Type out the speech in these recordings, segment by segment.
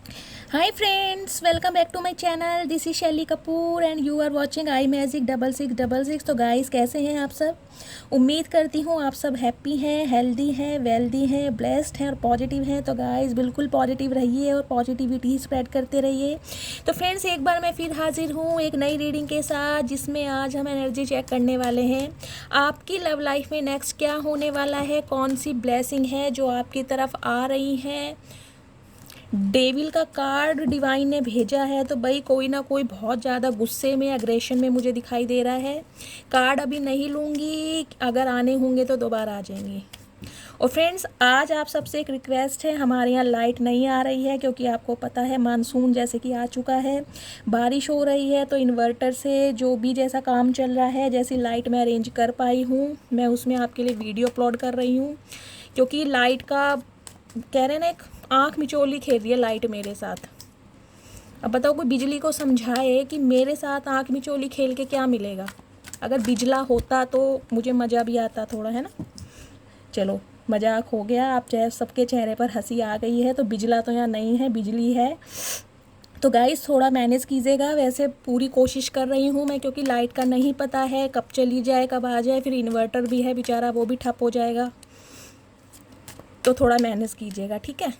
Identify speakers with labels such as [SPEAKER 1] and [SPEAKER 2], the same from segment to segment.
[SPEAKER 1] Hi friends, welcome back to my channel. This is Shaily Kapoor and you are watching I magic 6666। तो guys, कैसे हैं आप सब? उम्मीद करती हूँ आप सब हैप्पी हैं, हेल्दी हैं, वेल्दी हैं, ब्लेस्ड हैं और पॉजिटिव हैं। तो गाइस, बिल्कुल पॉजिटिव रहिए और पॉजिटिविटी स्प्रेड करते रहिए। तो फ्रेंड्स, एक बार मैं फिर हाजिर हूँ एक नई रीडिंग के साथ, जिसमें आज हम एनर्जी चेक करने वाले हैं। आपकी लव लाइफ में नेक्स्ट क्या होने वाला है, कौन सी ब्लेसिंग है जो आपकी तरफ आ रही है। डेविल का कार्ड डिवाइन ने भेजा है, तो भाई कोई ना कोई बहुत ज़्यादा गुस्से में, अग्रेशन में मुझे दिखाई दे रहा है। कार्ड अभी नहीं लूँगी, अगर आने होंगे तो दोबारा आ जाएंगे। और फ्रेंड्स, आज आप सबसे एक रिक्वेस्ट है, हमारे यहाँ लाइट नहीं आ रही है क्योंकि आपको पता है मानसून जैसे कि आ चुका है, बारिश हो रही है। तो इन्वर्टर से जो भी जैसा काम चल रहा है, जैसी लाइट मैं अरेंज कर पाई हूँ, मैं उसमें आपके लिए वीडियो अपलोड कर रही हूँ। क्योंकि लाइट का कह रहे हैं ना, एक आँख मिचोली खेल रही है लाइट मेरे साथ। अब बताओ, कोई बिजली को समझाए कि मेरे साथ आँख मिचोली खेल के क्या मिलेगा। अगर बिजला होता तो मुझे मज़ा भी आता थोड़ा, है ना। चलो, मजाक हो गया। आप चाहे सबके चेहरे पर हंसी आ गई है, तो बिजला तो यहाँ नहीं है, बिजली है। तो गाइस, थोड़ा मैनेज कीजिएगा। वैसे पूरी कोशिश कर रही हूँ मैं, क्योंकि लाइट का नहीं पता है कब चली जाए कब आ जाए। फिर इन्वर्टर भी है बेचारा, वो भी ठप हो जाएगा। तो थोड़ा मैनेज कीजिएगा, ठीक है।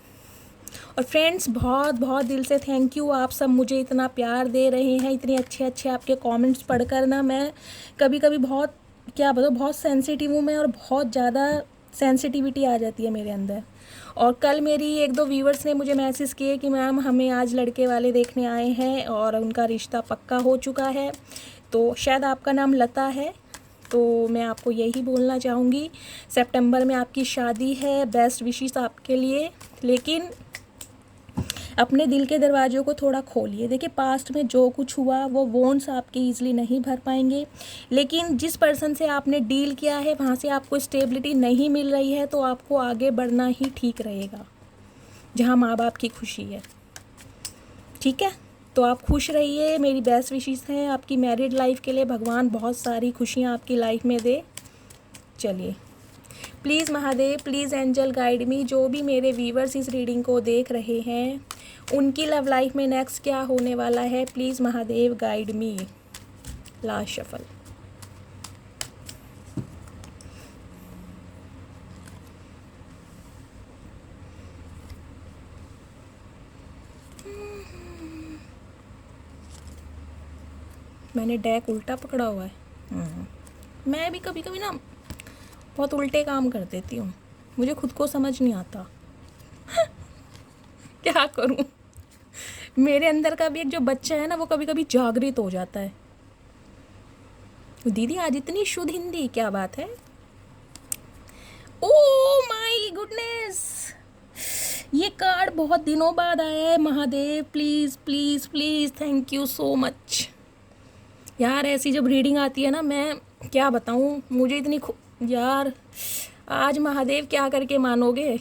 [SPEAKER 1] और फ्रेंड्स, बहुत बहुत दिल से थैंक यू। आप सब मुझे इतना प्यार दे रहे हैं, इतने अच्छे अच्छे आपके कमेंट्स पढ़कर ना मैं कभी कभी बहुत, क्या बताऊँ, बहुत सेंसिटिव हूँ मैं, और बहुत ज़्यादा सेंसिटिविटी आ जाती है मेरे अंदर। और कल मेरी एक दो व्यूवर्स ने मुझे मैसेज किए कि मैम, हमें आज लड़के वाले देखने आए हैं और उनका रिश्ता पक्का हो चुका है। तो शायद आपका नाम लता है। तो मैं आपको यही बोलना चाहूँगी, सितंबर में आपकी शादी है, बेस्ट विशेस आपके लिए। लेकिन अपने दिल के दरवाज़ों को थोड़ा खोलिए। देखिए, पास्ट में जो कुछ हुआ वो वोन्स आपके ईजिली नहीं भर पाएंगे। लेकिन जिस पर्सन से आपने डील किया है, वहाँ से आपको स्टेबिलिटी नहीं मिल रही है, तो आपको आगे बढ़ना ही ठीक रहेगा, जहाँ माँ बाप की खुशी है। ठीक है, तो आप खुश रहिए। मेरी बेस्ट विशेस हैं आपकी मैरिड लाइफ के लिए। भगवान बहुत सारी खुशियाँ आपकी लाइफ में दे। चलिए, please Mahadev, please angel guide me. जो भी मेरे व्यूवर्स इस रीडिंग को देख रहे हैं, उनकी लव लाइफ में नेक्स्ट क्या होने वाला है, please Mahadev guide me. Last shuffle. मैंने डेक उल्टा पकड़ा हुआ है। मैं भी कभी कभी ना बहुत उल्टे काम कर देती हूँ, मुझे खुद को समझ नहीं आता। क्या करूँ। मेरे अंदर का भी एक जो बच्चा है ना, वो कभी कभी जागृत हो जाता है। दीदी, आज इतनी शुद्ध हिंदी, क्या बात है। ओह माय गुडनेस, ये कार्ड बहुत दिनों बाद आया है। Mahadev, please please please, thank you so much. यार, ऐसी जब रीडिंग आती है ना, मैं क्या बताऊँ, मुझे इतनी यार, आज महादेव क्या करके मानोगे।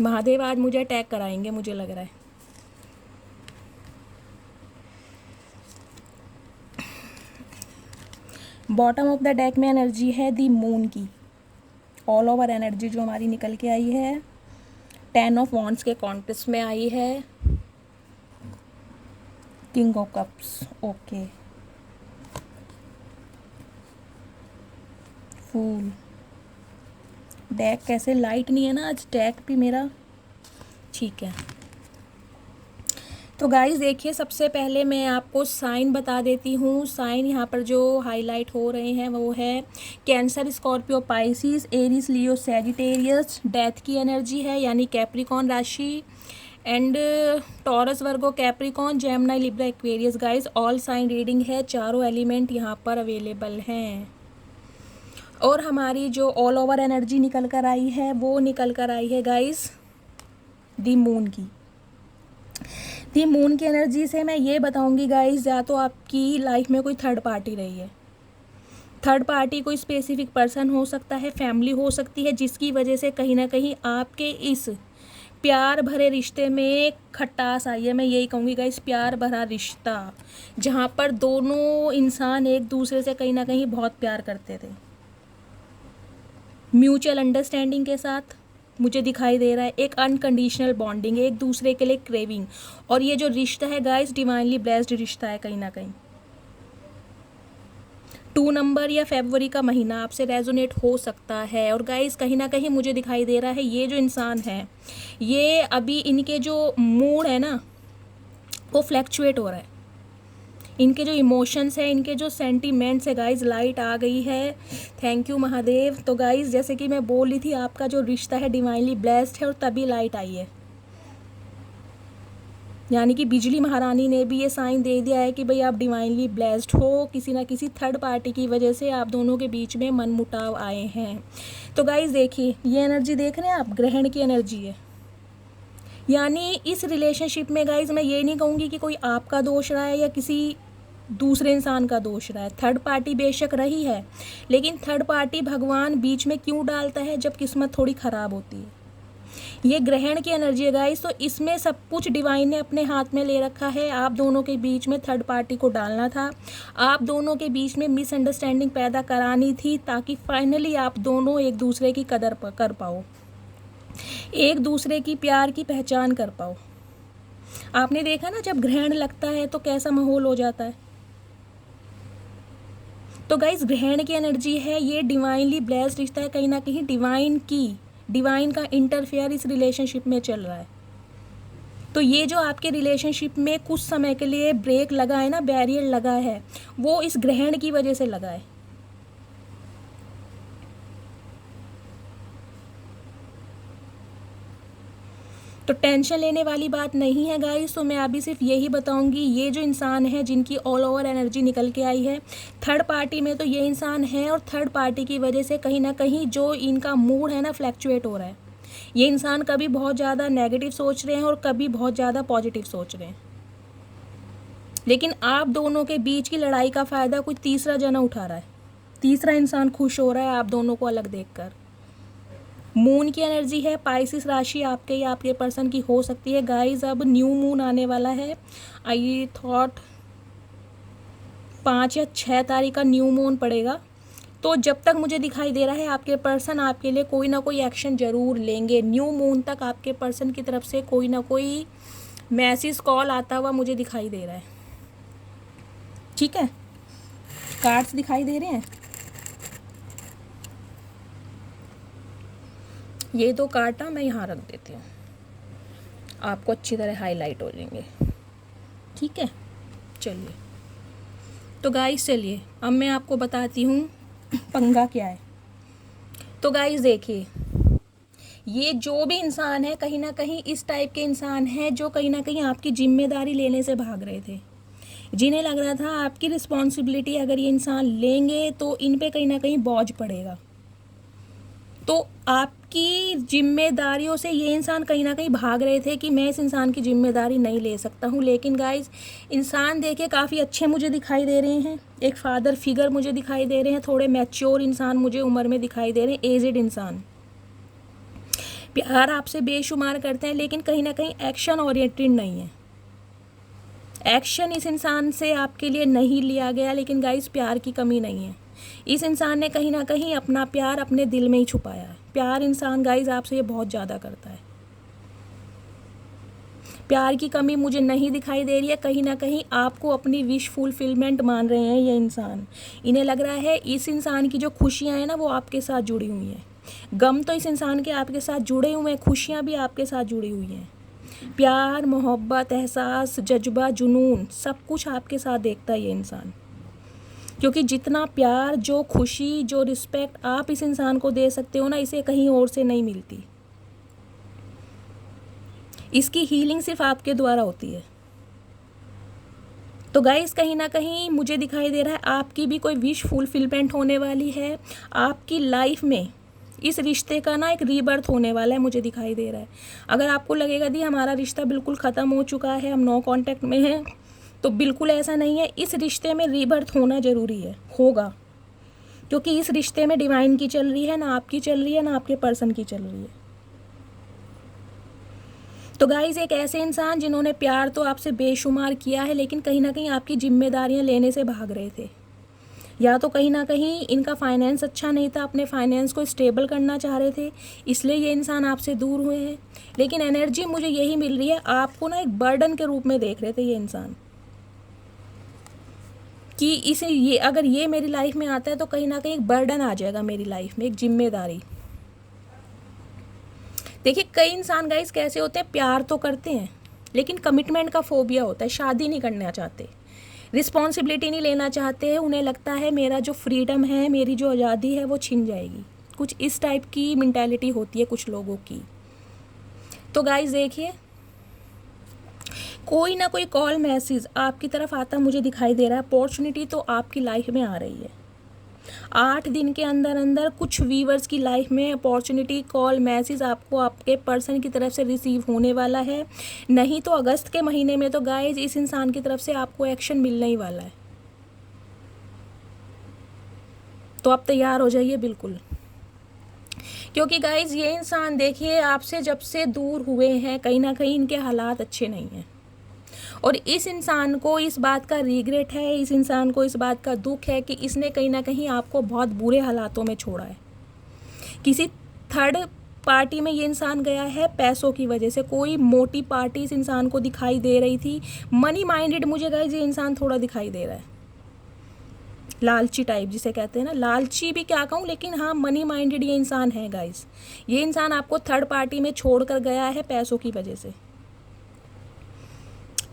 [SPEAKER 1] महादेव आज मुझे अटैक कराएंगे, मुझे लग रहा है। बॉटम ऑफ द डेक में एनर्जी है दी मून की। ऑल ओवर एनर्जी जो हमारी निकल के आई है, 10 ऑफ वॉन्ड्स के कॉन्टेस्ट में आई है। King of cups, okay. Fool. Deck कैसे लाइट नहीं है ना आज, डेक भी मेरा ठीक है। तो गाइस देखिए, सबसे पहले मैं आपको साइन बता देती हूँ। साइन यहाँ पर जो हाईलाइट हो रहे हैं वो है Cancer, Scorpio, Pisces, Aries, Leo, Sagittarius. Death की एनर्जी है, यानी कैप्रिकॉन राशि। And Taurus, Virgo, Capricorn, Gemini, Libra, Aquarius. Guys, all sign reading है, चारों एलिमेंट यहाँ पर अवेलेबल हैं। और हमारी जो ऑल ओवर एनर्जी निकल कर आई है, वो निकल कर आई है गाइस दी मून की। दी मून की एनर्जी से मैं ये बताऊंगी गाइस, या तो आपकी लाइफ में कोई थर्ड पार्टी रही है। थर्ड पार्टी कोई स्पेसिफिक पर्सन हो सकता है, फैमिली हो सकती है, जिसकी वजह से कहीं ना कहीं आपके इस प्यार भरे रिश्ते में खटास आई है। मैं यही कहूँगी गाइस, प्यार भरा रिश्ता, जहाँ पर दोनों इंसान एक दूसरे से कहीं ना कहीं बहुत प्यार करते थे, म्यूचुअल अंडरस्टैंडिंग के साथ, मुझे दिखाई दे रहा है, एक अनकंडीशनल बॉन्डिंग, एक दूसरे के लिए क्रेविंग। और ये जो रिश्ता है गाइस, डिवाइनली ब्लेस्ड रिश्ता है कहीं ना कहीं। 2 नंबर या फरवरी का महीना आपसे रेजोनेट हो सकता है। और गाइस कहीं ना कहीं मुझे दिखाई दे रहा है, ये जो इंसान है, ये अभी इनके जो मूड है ना वो फ्लैक्चुएट हो रहा है। इनके जो इमोशंस है, इनके जो सेंटीमेंट्स है गाइस, लाइट आ गई है। Thank you Mahadev. तो गाइस जैसे कि मैं बोल रही थी, आपका जो रिश्ता है डिवाइनली ब्लेस्ड है और तभी लाइट आई है। यानी कि बिजली महारानी ने भी ये साइन दे दिया है कि भाई आप डिवाइनली ब्लेस्ड हो। किसी ना किसी थर्ड पार्टी की वजह से आप दोनों के बीच में मनमुटाव आए हैं। तो गाइस देखिए, ये एनर्जी देख रहे हैं आप, ग्रहण की एनर्जी है। यानी इस रिलेशनशिप में गाइज मैं ये नहीं कहूँगी कि कोई आपका दोष रहा है या किसी दूसरे इंसान का दोष रहा है। थर्ड पार्टी बेशक रही है, लेकिन थर्ड पार्टी भगवान बीच में क्यों डालता है? जब किस्मत थोड़ी ख़राब होती है। ये ग्रहण की एनर्जी है गाइज, तो इसमें सब कुछ डिवाइन ने अपने हाथ में ले रखा है। आप दोनों के बीच में थर्ड पार्टी को डालना था, आप दोनों के बीच में मिसअंडरस्टैंडिंग पैदा करानी थी, ताकि फाइनली आप दोनों एक दूसरे की कदर कर पाओ, एक दूसरे की प्यार की पहचान कर पाओ। आपने देखा ना, जब ग्रहण लगता है तो कैसा माहौल हो जाता है। तो गाइस ग्रहण की एनर्जी है, ये डिवाइनली ब्लेस्ड रिश्ता है। कहीं ना कहीं डिवाइन का इंटरफेयर इस रिलेशनशिप में चल रहा है। तो ये जो आपके रिलेशनशिप में कुछ समय के लिए ब्रेक लगा है ना, बैरियर लगा है, वो इस ग्रहण की वजह से लगा है। तो टेंशन लेने वाली बात नहीं है गाइस। तो मैं अभी सिर्फ यही बताऊंगी, ये जो इंसान है जिनकी ऑल ओवर एनर्जी निकल के आई है थर्ड पार्टी में, तो ये इंसान है और थर्ड पार्टी की वजह से कहीं ना कहीं जो इनका मूड है ना फ्लैक्चुएट हो रहा है। ये इंसान कभी बहुत ज़्यादा नेगेटिव सोच रहे हैं और कभी बहुत ज़्यादा पॉजिटिव सोच रहे हैं। लेकिन आप दोनों के बीच की लड़ाई का फ़ायदा कोई तीसरा जना उठा रहा है, तीसरा इंसान खुश हो रहा है आप दोनों को अलग देखकर। मून की एनर्जी है, पाइसिस राशि आपके या आपके पर्सन की हो सकती है गाइज। अब न्यू मून आने वाला है, आई थॉट 5 या 6 तारीख का न्यू मून पड़ेगा। तो जब तक मुझे दिखाई दे रहा है आपके पर्सन आपके लिए कोई ना कोई एक्शन ज़रूर लेंगे। न्यू मून तक आपके पर्सन की तरफ से कोई ना कोई मैसेज कॉल आता हुआ मुझे दिखाई दे रहा है। ठीक है, कार्ड्स दिखाई दे रहे हैं, ये 2 कार्ड ना मैं यहाँ रख देती हूँ, आपको अच्छी तरह हाईलाइट हो जाएंगे। ठीक है, चलिए। तो गाइस चलिए अब मैं आपको बताती हूँ पंगा क्या है। तो गाइस देखिए, ये जो भी इंसान है कहीं ना कहीं इस टाइप के इंसान है जो कहीं ना कहीं आपकी जिम्मेदारी लेने से भाग रहे थे। जिन्हें लग रहा था आपकी रिस्पॉन्सिबिलिटी अगर ये इंसान लेंगे तो इन पे कहीं ना कहीं बोझ पड़ेगा। तो आपकी जिम्मेदारियों से ये इंसान कहीं ना कहीं भाग रहे थे कि मैं इस इंसान की जिम्मेदारी नहीं ले सकता हूँ। लेकिन गाइस इंसान देखिए काफ़ी अच्छे मुझे दिखाई दे रहे हैं, एक फादर फिगर मुझे दिखाई दे रहे हैं, थोड़े मैच्योर इंसान मुझे उम्र में दिखाई दे रहे हैं, एजेड इंसान। प्यार आपसे बेशुमार करते हैं लेकिन कहीं ना कहीं एक्शन ओरिएंटेड नहीं है। एक्शन इस इंसान से आपके लिए नहीं लिया गया, लेकिन गाइस प्यार की कमी नहीं है। इस इंसान ने कहीं ना कहीं अपना प्यार अपने दिल में ही छुपाया है। प्यार इंसान गाइस आपसे ये बहुत ज़्यादा करता है। प्यार की कमी मुझे नहीं दिखाई दे रही है। कहीं ना कहीं आपको अपनी विश फुलफिलमेंट मान रहे हैं ये इंसान। इन्हें लग रहा है इस इंसान की जो खुशियाँ हैं ना वो आपके साथ जुड़ी हुई हैं। गम तो इस इंसान के आपके साथ जुड़े हुए हैं, खुशियाँ भी आपके साथ जुड़ी हुई हैं। प्यार, मोहब्बत, एहसास, जज्बा, जुनून सब कुछ आपके साथ देखता है ये इंसान। क्योंकि जितना प्यार, जो खुशी, जो रिस्पेक्ट आप इस इंसान को दे सकते हो ना, इसे कहीं और से नहीं मिलती। इसकी हीलिंग सिर्फ आपके द्वारा होती है। तो गाइस कहीं ना कहीं मुझे दिखाई दे रहा है आपकी भी कोई विश फुलफिलमेंट होने वाली है। आपकी लाइफ में इस रिश्ते का ना एक रीबर्थ होने वाला है, मुझे दिखाई दे रहा है। अगर आपको लगेगा दी हमारा रिश्ता बिल्कुल ख़त्म हो चुका है, हम नो कांटेक्ट में हैं, तो बिल्कुल ऐसा नहीं है। इस रिश्ते में रीबर्थ होना ज़रूरी है, होगा। क्योंकि इस रिश्ते में डिवाइन की चल रही है, ना आपकी चल रही है, ना आपके पर्सन की चल रही है। तो गाइस एक ऐसे इंसान जिन्होंने प्यार तो आपसे बेशुमार किया है, लेकिन कहीं ना कहीं आपकी जिम्मेदारियां लेने से भाग रहे थे। या तो कहीं ना कहीं इनका फाइनेंस अच्छा नहीं था, अपने फाइनेंस को स्टेबल करना चाह रहे थे, इसलिए ये इंसान आपसे दूर हुए हैं। लेकिन एनर्जी मुझे यही मिल रही है, आपको ना एक बर्डन के रूप में देख रहे थे ये इंसान, कि इसे ये अगर ये मेरी लाइफ में आता है तो कहीं ना कहीं एक बर्डन आ जाएगा मेरी लाइफ में, एक जिम्मेदारी। देखिए कई इंसान गाइस कैसे होते हैं, प्यार तो करते हैं लेकिन कमिटमेंट का फोबिया होता है, शादी नहीं करना चाहते, रिस्पॉन्सिबिलिटी नहीं लेना चाहते हैं, उन्हें लगता है मेरा जो फ्रीडम है, मेरी जो आज़ादी है वो छिन जाएगी। कुछ इस टाइप की मेंटालिटी होती है कुछ लोगों की। तो गाइस देखिए, कोई ना कोई कॉल मैसेज आपकी तरफ आता मुझे दिखाई दे रहा है, अपॉर्चुनिटी तो आपकी लाइफ में आ रही है। 8 दिन के अंदर अंदर कुछ व्यूवर्स की लाइफ में अपॉर्चुनिटी कॉल मैसेज आपको आपके पर्सन की तरफ से रिसीव होने वाला है। नहीं तो अगस्त के महीने में तो गाइज इस इंसान की तरफ से आपको एक्शन मिलने ही वाला है, तो आप तैयार हो जाइए बिल्कुल। क्योंकि गाइज ये इंसान देखिए आपसे जब से दूर हुए हैं, कहीं ना कहीं इनके हालात अच्छे नहीं हैं, और इस इंसान को इस बात का रिग्रेट है, इस इंसान को इस बात का दुख है कि इसने कहीं ना कहीं आपको बहुत बुरे हालातों में छोड़ा है। किसी थर्ड पार्टी में ये इंसान गया है पैसों की वजह से, कोई मोटी पार्टी इस इंसान को दिखाई दे रही थी, मनी माइंडेड मुझे गाइज ये इंसान थोड़ा दिखाई दे रहा है, लालची टाइप जिसे कहते हैं ना, लालची भी क्या कहूँ, लेकिन हाँ मनी माइंडेड ये इंसान है गाइज। ये इंसान आपको थर्ड पार्टी में छोड़ कर गया है पैसों की वजह से।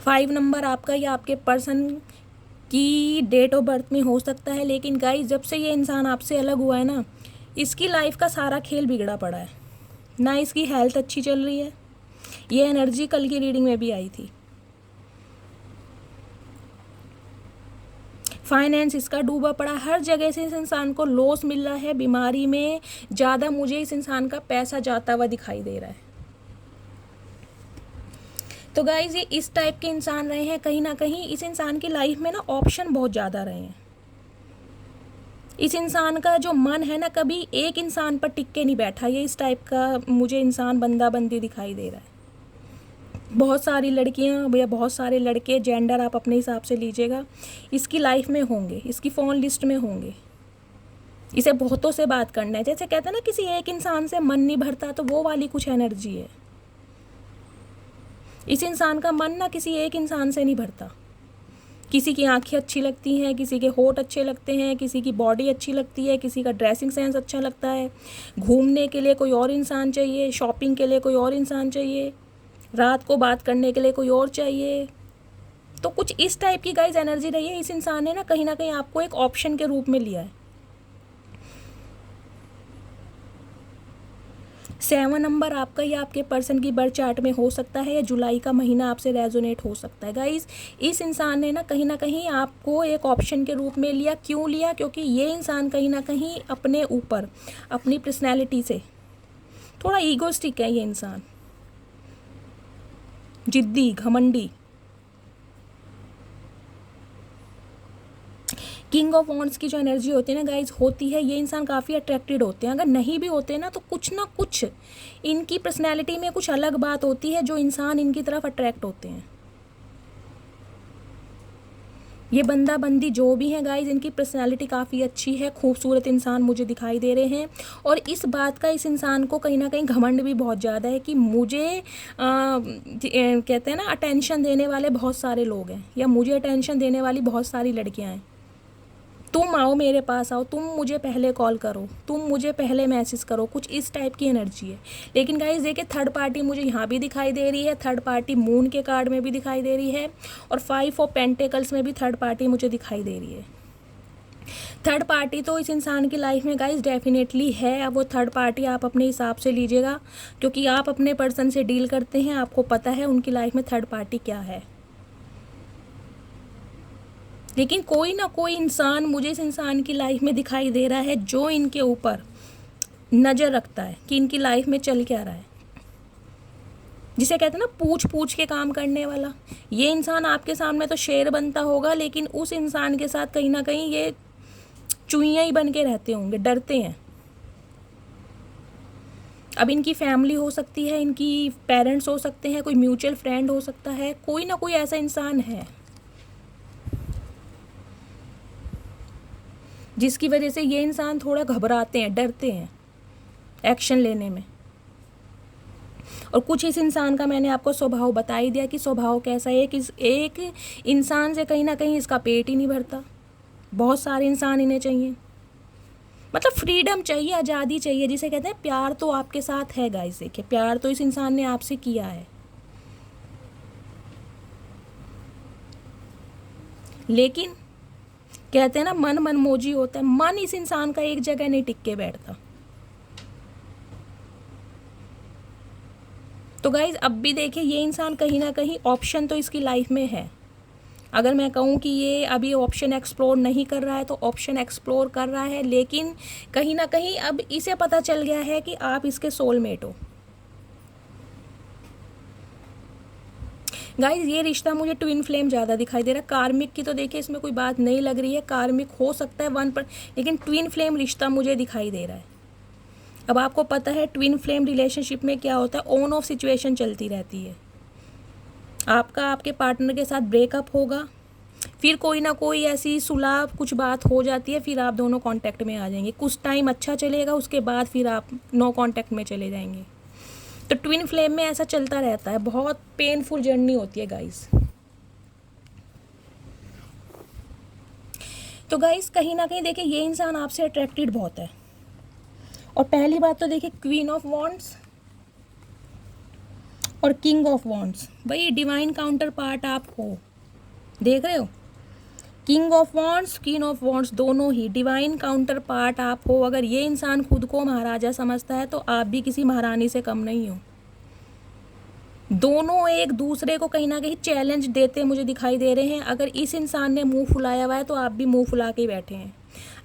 [SPEAKER 1] 5 नंबर आपका या आपके पर्सन की डेट ऑफ बर्थ में हो सकता है, लेकिन गाइस जब से ये इंसान आपसे अलग हुआ है ना, इसकी लाइफ का सारा खेल बिगड़ा पड़ा है। ना इसकी हेल्थ अच्छी चल रही है, ये एनर्जी कल की रीडिंग में भी आई थी। फाइनेंस इसका डूबा पड़ा, हर जगह से इस इंसान को लॉस मिल रहा है, बीमारी में ज़्यादा मुझे इस इंसान का पैसा जाता हुआ दिखाई दे रहा है। तो गाइज ये इस टाइप के इंसान रहे हैं, कहीं ना कहीं इस इंसान की लाइफ में ना ऑप्शन बहुत ज़्यादा रहे हैं। इस इंसान का जो मन है ना, कभी एक इंसान पर टिक के नहीं बैठा, ये इस टाइप का मुझे इंसान बंदा बंदी दिखाई दे रहा है। बहुत सारी लड़कियां या बहुत सारे लड़के, जेंडर आप अपने हिसाब से लीजिएगा, इसकी लाइफ में होंगे, इसकी फ़ोन लिस्ट में होंगे। इसे बहुतों से बात करना है, जैसे कहते हैं ना किसी एक इंसान से मन नहीं भरता, तो वो वाली कुछ एनर्जी है। इस इंसान का मन ना किसी एक इंसान से नहीं भरता। किसी की आंखें अच्छी लगती हैं, किसी के होठ अच्छे लगते हैं, किसी की बॉडी अच्छी लगती है, किसी का ड्रेसिंग सेंस अच्छा लगता है, घूमने के लिए कोई और इंसान चाहिए, शॉपिंग के लिए कोई और इंसान चाहिए, रात को बात करने के लिए कोई और चाहिए। तो कुछ इस टाइप की गाइस एनर्जी रही है। इस इंसान ने ना कहीं आपको एक ऑप्शन के रूप में लिया है। 7 नंबर आपका या आपके पर्सन की बर्थ चार्ट में हो सकता है, या जुलाई का महीना आपसे रेजोनेट हो सकता है। गाइस इस इंसान ने ना कहीं आपको एक ऑप्शन के रूप में लिया। क्यों लिया? क्योंकि ये इंसान कहीं ना कहीं अपने ऊपर, अपनी पर्सनैलिटी से थोड़ा ईगोस्टिक है। ये इंसान जिद्दी, घमंडी, किंग ऑफ वॉन्ड्स की जो एनर्जी होती है ना गाइज, होती है, ये इंसान काफ़ी अट्रैक्टेड होते हैं। अगर नहीं भी होते ना तो कुछ ना कुछ इनकी पर्सनैलिटी में कुछ अलग बात होती है जो इंसान इनकी तरफ अट्रैक्ट होते हैं। ये बंदा बंदी जो भी है गाइज, इनकी पर्सनैलिटी काफ़ी अच्छी है, खूबसूरत इंसान मुझे दिखाई दे रहे हैं। और इस बात का इस इंसान को कहीं ना कहीं घमंड भी बहुत ज़्यादा है कि मुझे कहते हैं ना, अटेंशन देने वाले बहुत सारे लोग हैं, या मुझे अटेंशन देने वाली बहुत सारी लड़कियां हैं। तुम आओ, मेरे पास आओ, तुम मुझे पहले कॉल करो, तुम मुझे पहले मैसेज करो, कुछ इस टाइप की एनर्जी है। लेकिन गाइस देखिए, थर्ड पार्टी मुझे यहाँ भी दिखाई दे रही है, थर्ड पार्टी मून के कार्ड में भी दिखाई दे रही है, और 5 ऑफ पेंटिकल्स में भी थर्ड पार्टी मुझे दिखाई दे रही है। थर्ड पार्टी तो इस इंसान की लाइफ में गाइस डेफिनेटली है। अब वो थर्ड पार्टी आप अपने हिसाब से लीजिएगा, क्योंकि आप अपने पर्सन से डील करते हैं, आपको पता है उनकी लाइफ में थर्ड पार्टी क्या है। लेकिन कोई ना कोई इंसान मुझे इस इंसान की लाइफ में दिखाई दे रहा है जो इनके ऊपर नज़र रखता है कि इनकी लाइफ में चल क्या रहा है, जिसे कहते हैं ना पूछ पूछ के काम करने वाला। ये इंसान आपके सामने तो शेर बनता होगा, लेकिन उस इंसान के साथ कहीं ना कहीं ये चुईयां ही बन के रहते होंगे, डरते हैं। अब इनकी फैमिली हो सकती है, इनकी पेरेंट्स हो सकते हैं, कोई म्यूचुअल फ्रेंड हो सकता है, कोई ना कोई ऐसा इंसान है। जिसकी वजह से ये इंसान थोड़ा घबराते हैं, डरते हैं एक्शन लेने में। और कुछ इस इंसान का मैंने आपको स्वभाव बता ही दिया कि स्वभाव कैसा है कि एक इंसान से कहीं ना कहीं इसका पेट ही नहीं भरता। बहुत सारे इंसान इन्हें चाहिए, मतलब फ्रीडम चाहिए, आज़ादी चाहिए, जिसे कहते हैं प्यार तो आपके साथ है गाइस। देखिए प्यार तो इस इंसान ने आपसे किया है, लेकिन कहते हैं ना मन मनमोजी होता है। मन इस इंसान का एक जगह नहीं टिक के बैठता। तो गाइज अब भी देखिए ये इंसान कहीं ना कहीं ऑप्शन तो इसकी लाइफ में है। अगर मैं कहूँ कि ये अभी ऑप्शन एक्सप्लोर नहीं कर रहा है तो ऑप्शन एक्सप्लोर कर रहा है, लेकिन कहीं ना कहीं अब इसे पता चल गया है कि आप इसके सोलमेट हो। गाइज ये रिश्ता मुझे ट्विन फ्लेम ज़्यादा दिखाई दे रहा है। कार्मिक की तो देखिए इसमें कोई बात नहीं लग रही है, कार्मिक हो सकता है 1 पर, लेकिन ट्विन फ्लेम रिश्ता मुझे दिखाई दे रहा है। अब आपको पता है ट्विन फ्लेम रिलेशनशिप में क्या होता है, ऑन ऑफ सिचुएशन चलती रहती है। आपका आपके पार्टनर के साथ ब्रेकअप होगा, फिर कोई ना कोई ऐसी सुलह कुछ बात हो जाती है, फिर आप दोनों कांटेक्ट में आ जाएंगे। कुछ टाइम अच्छा चलेगा, उसके बाद फिर आप नो कांटेक्ट में चले जाएंगे। तो ट्विन फ्लेम में ऐसा चलता रहता है, बहुत पेनफुल जर्नी होती है गाइस। तो गाइस कहीं ना कहीं देखिए ये इंसान आपसे अट्रैक्टेड बहुत है। और पहली बात तो देखिए क्वीन ऑफ वॉन्ड्स और किंग ऑफ वॉन्ड्स, भाई डिवाइन काउंटर पार्ट आप हो, देख रहे हो। King of wands, queen of wands दोनों ही डिवाइन काउंटर पार्ट आप हो। अगर ये इंसान खुद को महाराजा समझता है तो आप भी किसी महारानी से कम नहीं हो। दोनों एक दूसरे को कहीं ना कहीं चैलेंज देते मुझे दिखाई दे रहे हैं। अगर इस इंसान ने मुंह फुलाया हुआ है तो आप भी मुंह फुला के बैठे हैं।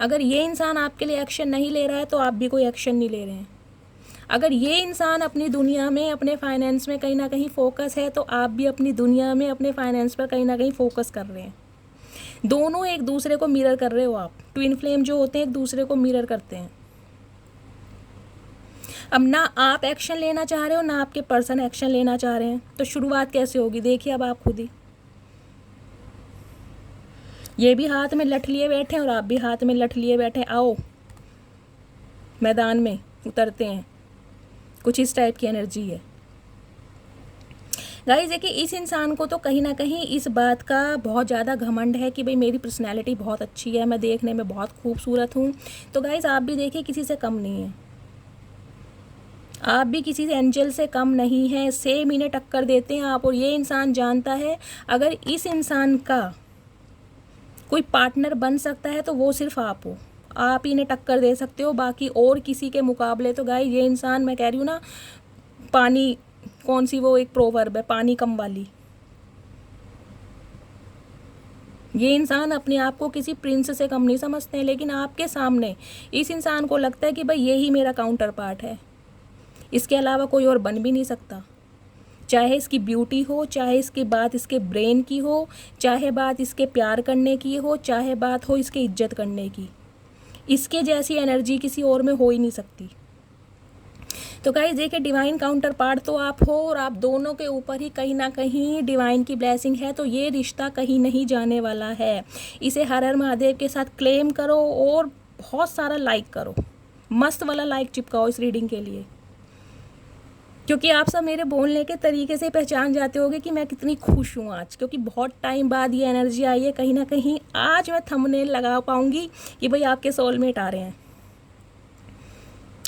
[SPEAKER 1] अगर ये इंसान आपके लिए एक्शन नहीं ले रहा है तो आप भी कोई एक्शन नहीं ले रहे हैं। अगर ये इंसान अपनी दुनिया में अपने फाइनेंस में कहीं ना कहीं फोकस है तो आप भी अपनी दुनिया में अपने फाइनेंस पर कहीं ना कहीं फोकस कर रहे हैं। दोनों एक दूसरे को मिरर कर रहे हो आप। ट्विन फ्लेम जो होते हैं एक दूसरे को मिरर करते हैं। अब ना आप एक्शन लेना चाह रहे हो ना आपके पर्सन एक्शन लेना चाह रहे हैं, तो शुरुआत कैसे होगी देखिए अब आप खुद ही। ये भी हाथ में लठ लिए बैठे हैं और आप भी हाथ में लठ लिए बैठे हैं। आओ मैदान में उतरते हैं। कुछ इस टाइप की एनर्जी है गाइस। देखिए इस इंसान को तो कहीं ना कहीं इस बात का बहुत ज़्यादा घमंड है कि भाई मेरी पर्सनैलिटी बहुत अच्छी है, मैं देखने में बहुत खूबसूरत हूँ। तो गाइस आप भी देखिए किसी से कम नहीं है, आप भी किसी से एंजल से कम नहीं है। सेम इन्हें टक्कर देते हैं आप। और ये इंसान जानता है अगर इस इंसान का कोई पार्टनर बन सकता है तो वो सिर्फ आप हो। आप इन्हें टक्कर दे सकते हो, बाकी और किसी के मुकाबले तो गाइस ये इंसान, मैं कह रही हूँ ना, पानी, कौन सी वो एक प्रोवर्ब है, पानी कम वाली। ये इंसान अपने आप को किसी प्रिंस से कम नहीं समझते हैं, लेकिन आपके सामने इस इंसान को लगता है कि भाई यही मेरा काउंटर पार्ट है, इसके अलावा कोई और बन भी नहीं सकता। चाहे इसकी ब्यूटी हो, चाहे इसकी बात इसके ब्रेन की हो, चाहे बात इसके प्यार करने की हो, चाहे बात हो इसके इज्जत करने की, इसके जैसी एनर्जी किसी और में हो ही नहीं सकती। तो गाइस देखिए डिवाइन काउंटर पार्ट तो आप हो और आप दोनों के ऊपर ही कहीं ना कहीं डिवाइन की ब्लेसिंग है। तो ये रिश्ता कहीं नहीं जाने वाला है। इसे हर हर महादेव के साथ क्लेम करो और बहुत सारा लाइक करो, मस्त वाला लाइक चिपकाओ इस रीडिंग के लिए, क्योंकि आप सब मेरे बोलने के तरीके से पहचान जाते होगे कि मैं कितनी खुश हूँ आज, क्योंकि बहुत टाइम बाद ये एनर्जी आई है। कहीं ना कहीं आज मैं थंबनेल लगा पाऊँगी कि भाई आपके सोलमेट आ रहे हैं।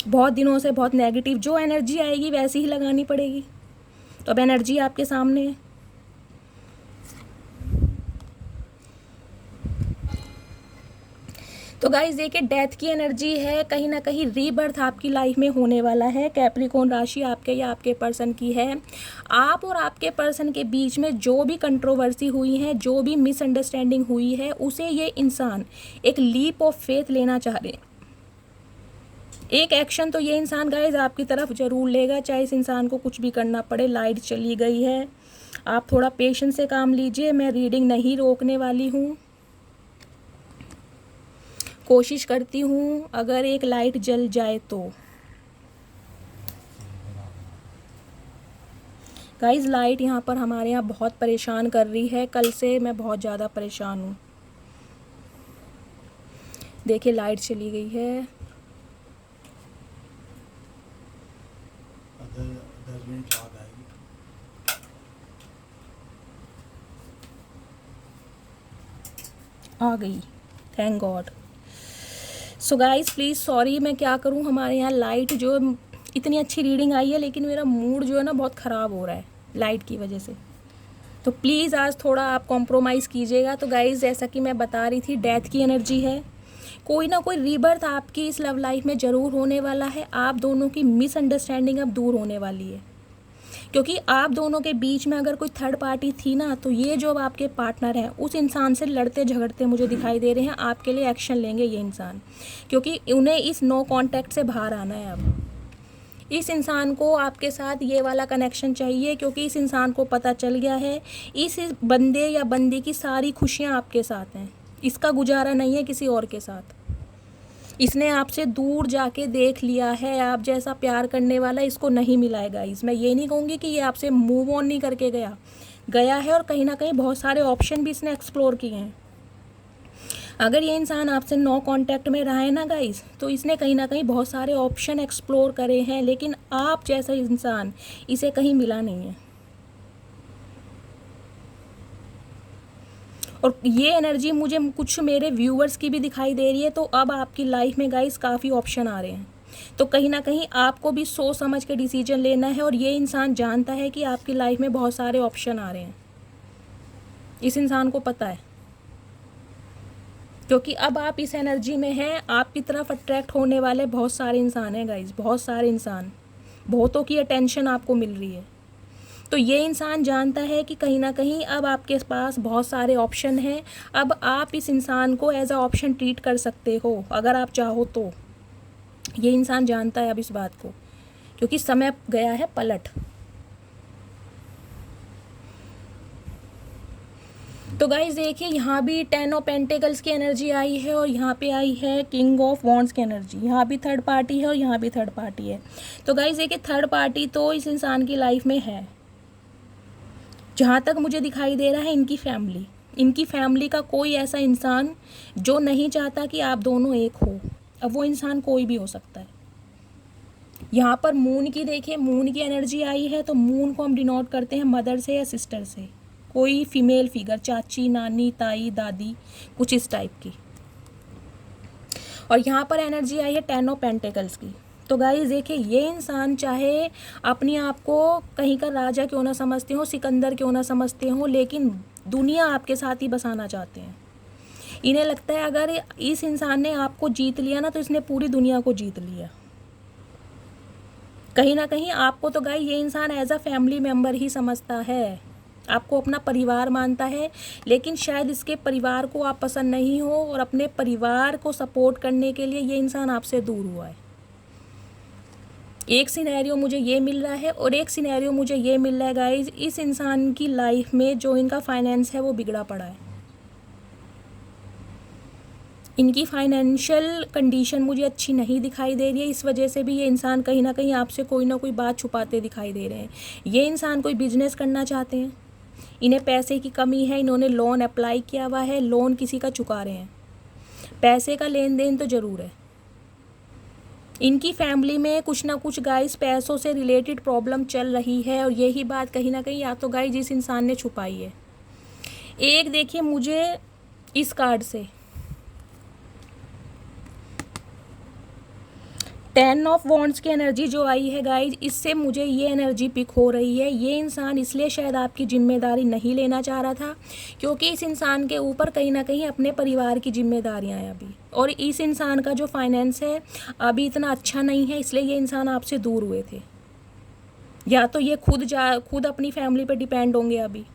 [SPEAKER 1] बहुत दिनों से बहुत नेगेटिव जो एनर्जी आएगी वैसी ही लगानी पड़ेगी। तो अब एनर्जी आपके सामने है। तो गाइस देखिए डेथ की एनर्जी है, कहीं ना कहीं रीबर्थ आपकी लाइफ में होने वाला है। कैप्रिकॉर्न राशि आपके या आपके पर्सन की है। आप और आपके पर्सन के बीच में जो भी कंट्रोवर्सी हुई है, जो भी मिसअंडरस्टैंडिंग हुई है, उसे ये इंसान एक लीप ऑफ फेथ लेना चाह रहे हैं। एक एक्शन तो ये इंसान गाइस आपकी तरफ ज़रूर लेगा, चाहे इस इंसान को कुछ भी करना पड़े। लाइट चली गई है, आप थोड़ा पेशेंस से काम लीजिए। मैं रीडिंग नहीं रोकने वाली हूँ, कोशिश करती हूँ अगर एक लाइट जल जाए तो। गाइस लाइट यहाँ पर हमारे यहाँ बहुत परेशान कर रही है, कल से मैं बहुत ज़्यादा परेशान हूँ। देखिए लाइट चली गई है।
[SPEAKER 2] 10 मिनट बाद आएगी।
[SPEAKER 1] आ गई, thank God. So guys please sorry, मैं क्या करूं, हमारे यहाँ लाइट जो इतनी अच्छी रीडिंग आई है लेकिन मेरा मूड जो है ना बहुत ख़राब हो रहा है लाइट की वजह से। तो प्लीज़ आज थोड़ा आप कॉम्प्रोमाइज़ कीजिएगा। तो गाइस जैसा कि मैं बता रही थी, डेथ की एनर्जी है, कोई ना कोई रीबर्थ आपकी इस लव लाइफ में ज़रूर होने वाला है। आप दोनों की मिसअंडरस्टैंडिंग अब दूर होने वाली है, क्योंकि आप दोनों के बीच में अगर कोई थर्ड पार्टी थी ना, तो ये जो अब आपके पार्टनर हैं उस इंसान से लड़ते झगड़ते मुझे दिखाई दे रहे हैं। आपके लिए एक्शन लेंगे ये इंसान, क्योंकि उन्हें इस नो कांटेक्ट से बाहर आना है। अब इस इंसान को आपके साथ ये वाला कनेक्शन चाहिए, क्योंकि इस इंसान को पता चल गया है इस बंदे या बंदी की सारी खुशियाँ आपके साथ हैं, इसका गुजारा नहीं है किसी और के साथ। इसने आपसे दूर जाके देख लिया है, आप जैसा प्यार करने वाला इसको नहीं मिला है गाइस। मैं ये नहीं कहूँगी कि ये आपसे मूव ऑन नहीं करके गया है, और कहीं ना कहीं बहुत सारे ऑप्शन भी इसने एक्सप्लोर किए हैं। अगर ये इंसान आपसे नो कांटेक्ट में रहा है ना गाइस, तो इसने कहीं ना कहीं बहुत सारे ऑप्शन एक्सप्लोर करे हैं, लेकिन आप जैसा इंसान इसे कहीं मिला नहीं है। और ये एनर्जी मुझे कुछ मेरे व्यूअर्स की भी दिखाई दे रही है। तो अब आपकी लाइफ में गाइस काफ़ी ऑप्शन आ रहे हैं, तो कहीं ना कहीं आपको भी सोच समझ के डिसीजन लेना है। और ये इंसान जानता है कि आपकी लाइफ में बहुत सारे ऑप्शन आ रहे हैं, इस इंसान को पता है, क्योंकि अब आप इस एनर्जी में हैं। आपकी तरफ अट्रैक्ट होने वाले बहुत सारे इंसान हैं गाइस, बहुत सारे इंसान, बहुतों की अटेंशन आपको मिल रही है। तो ये इंसान जानता है कि कहीं ना कहीं अब आपके पास बहुत सारे ऑप्शन हैं। अब आप इस इंसान को एज अ ऑप्शन ट्रीट कर सकते हो अगर आप चाहो तो। ये इंसान जानता है अब इस बात को, क्योंकि समय गया है पलट। तो गाइस देखिए, यहाँ भी 10 ऑफ पेंटिकल्स की एनर्जी आई है और यहाँ पे आई है किंग ऑफ वॉन्ड्स की एनर्जी। यहाँ भी थर्ड पार्टी है और यहाँ भी थर्ड पार्टी है। तो गाइस देखिए, थर्ड पार्टी तो इस इंसान की लाइफ में है, जहाँ तक मुझे दिखाई दे रहा है इनकी फैमिली का कोई ऐसा इंसान जो नहीं चाहता कि आप दोनों एक हो। अब वो इंसान कोई भी हो सकता है। यहाँ पर मून की देखिए, मून की एनर्जी आई है, तो मून को हम डिनोट करते हैं मदर से या सिस्टर से, कोई फीमेल फिगर, चाची, नानी, ताई, दादी, कुछ इस टाइप की। और यहाँ पर एनर्जी आई है 10 ऑफ पेंटिकल्स की। तो गाइस देखिए, ये इंसान चाहे अपने आप को कहीं का राजा क्यों ना समझते हो, सिकंदर क्यों ना समझते हो, लेकिन दुनिया आपके साथ ही बसाना चाहते हैं। इन्हें लगता है अगर इस इंसान ने आपको जीत लिया ना, तो इसने पूरी दुनिया को जीत लिया। कहीं ना कहीं आपको तो गाइस ये इंसान एज अ फैमिली मेम्बर ही समझता है, आपको अपना परिवार मानता है, लेकिन शायद इसके परिवार को आप पसंद नहीं हो, और अपने परिवार को सपोर्ट करने के लिए ये इंसान आपसे दूर हुआ है। एक सिनेरियो मुझे ये मिल रहा है, और एक सिनेरियो मुझे ये मिल रहा है गाइज, इस इंसान की लाइफ में जो इनका फाइनेंस है वो बिगड़ा पड़ा है। इनकी फाइनेंशियल कंडीशन मुझे अच्छी नहीं दिखाई दे रही है, इस वजह से भी ये इंसान कहीं ना कहीं आपसे कोई ना कोई बात छुपाते दिखाई दे रहे हैं। ये इंसान कोई बिजनेस करना चाहते हैं, इन्हें पैसे की कमी है, इन्होंने लोन अप्लाई किया हुआ है, लोन किसी का चुका रहे हैं, पैसे का लेन देन तो ज़रूर है। इनकी फैमिली में कुछ ना कुछ गाइस पैसों से रिलेटेड प्रॉब्लम चल रही है, और यही बात कहीं ना कहीं या तो गाइस जिस इंसान ने छुपाई है। एक देखिए मुझे इस कार्ड से 10 ऑफ वॉन्ड्स की एनर्जी जो आई है गाइज, इससे मुझे ये एनर्जी पिक हो रही है। ये इंसान इसलिए शायद आपकी जिम्मेदारी नहीं लेना चाह रहा था, क्योंकि इस इंसान के ऊपर कहीं ना कहीं अपने परिवार की जिम्मेदारियां हैं अभी, और इस इंसान का जो फाइनेंस है अभी इतना अच्छा नहीं है, इसलिए ये इंसान आपसे दूर हुए थे। या तो ये खुद अपनी फैमिली पर डिपेंड होंगे अभी,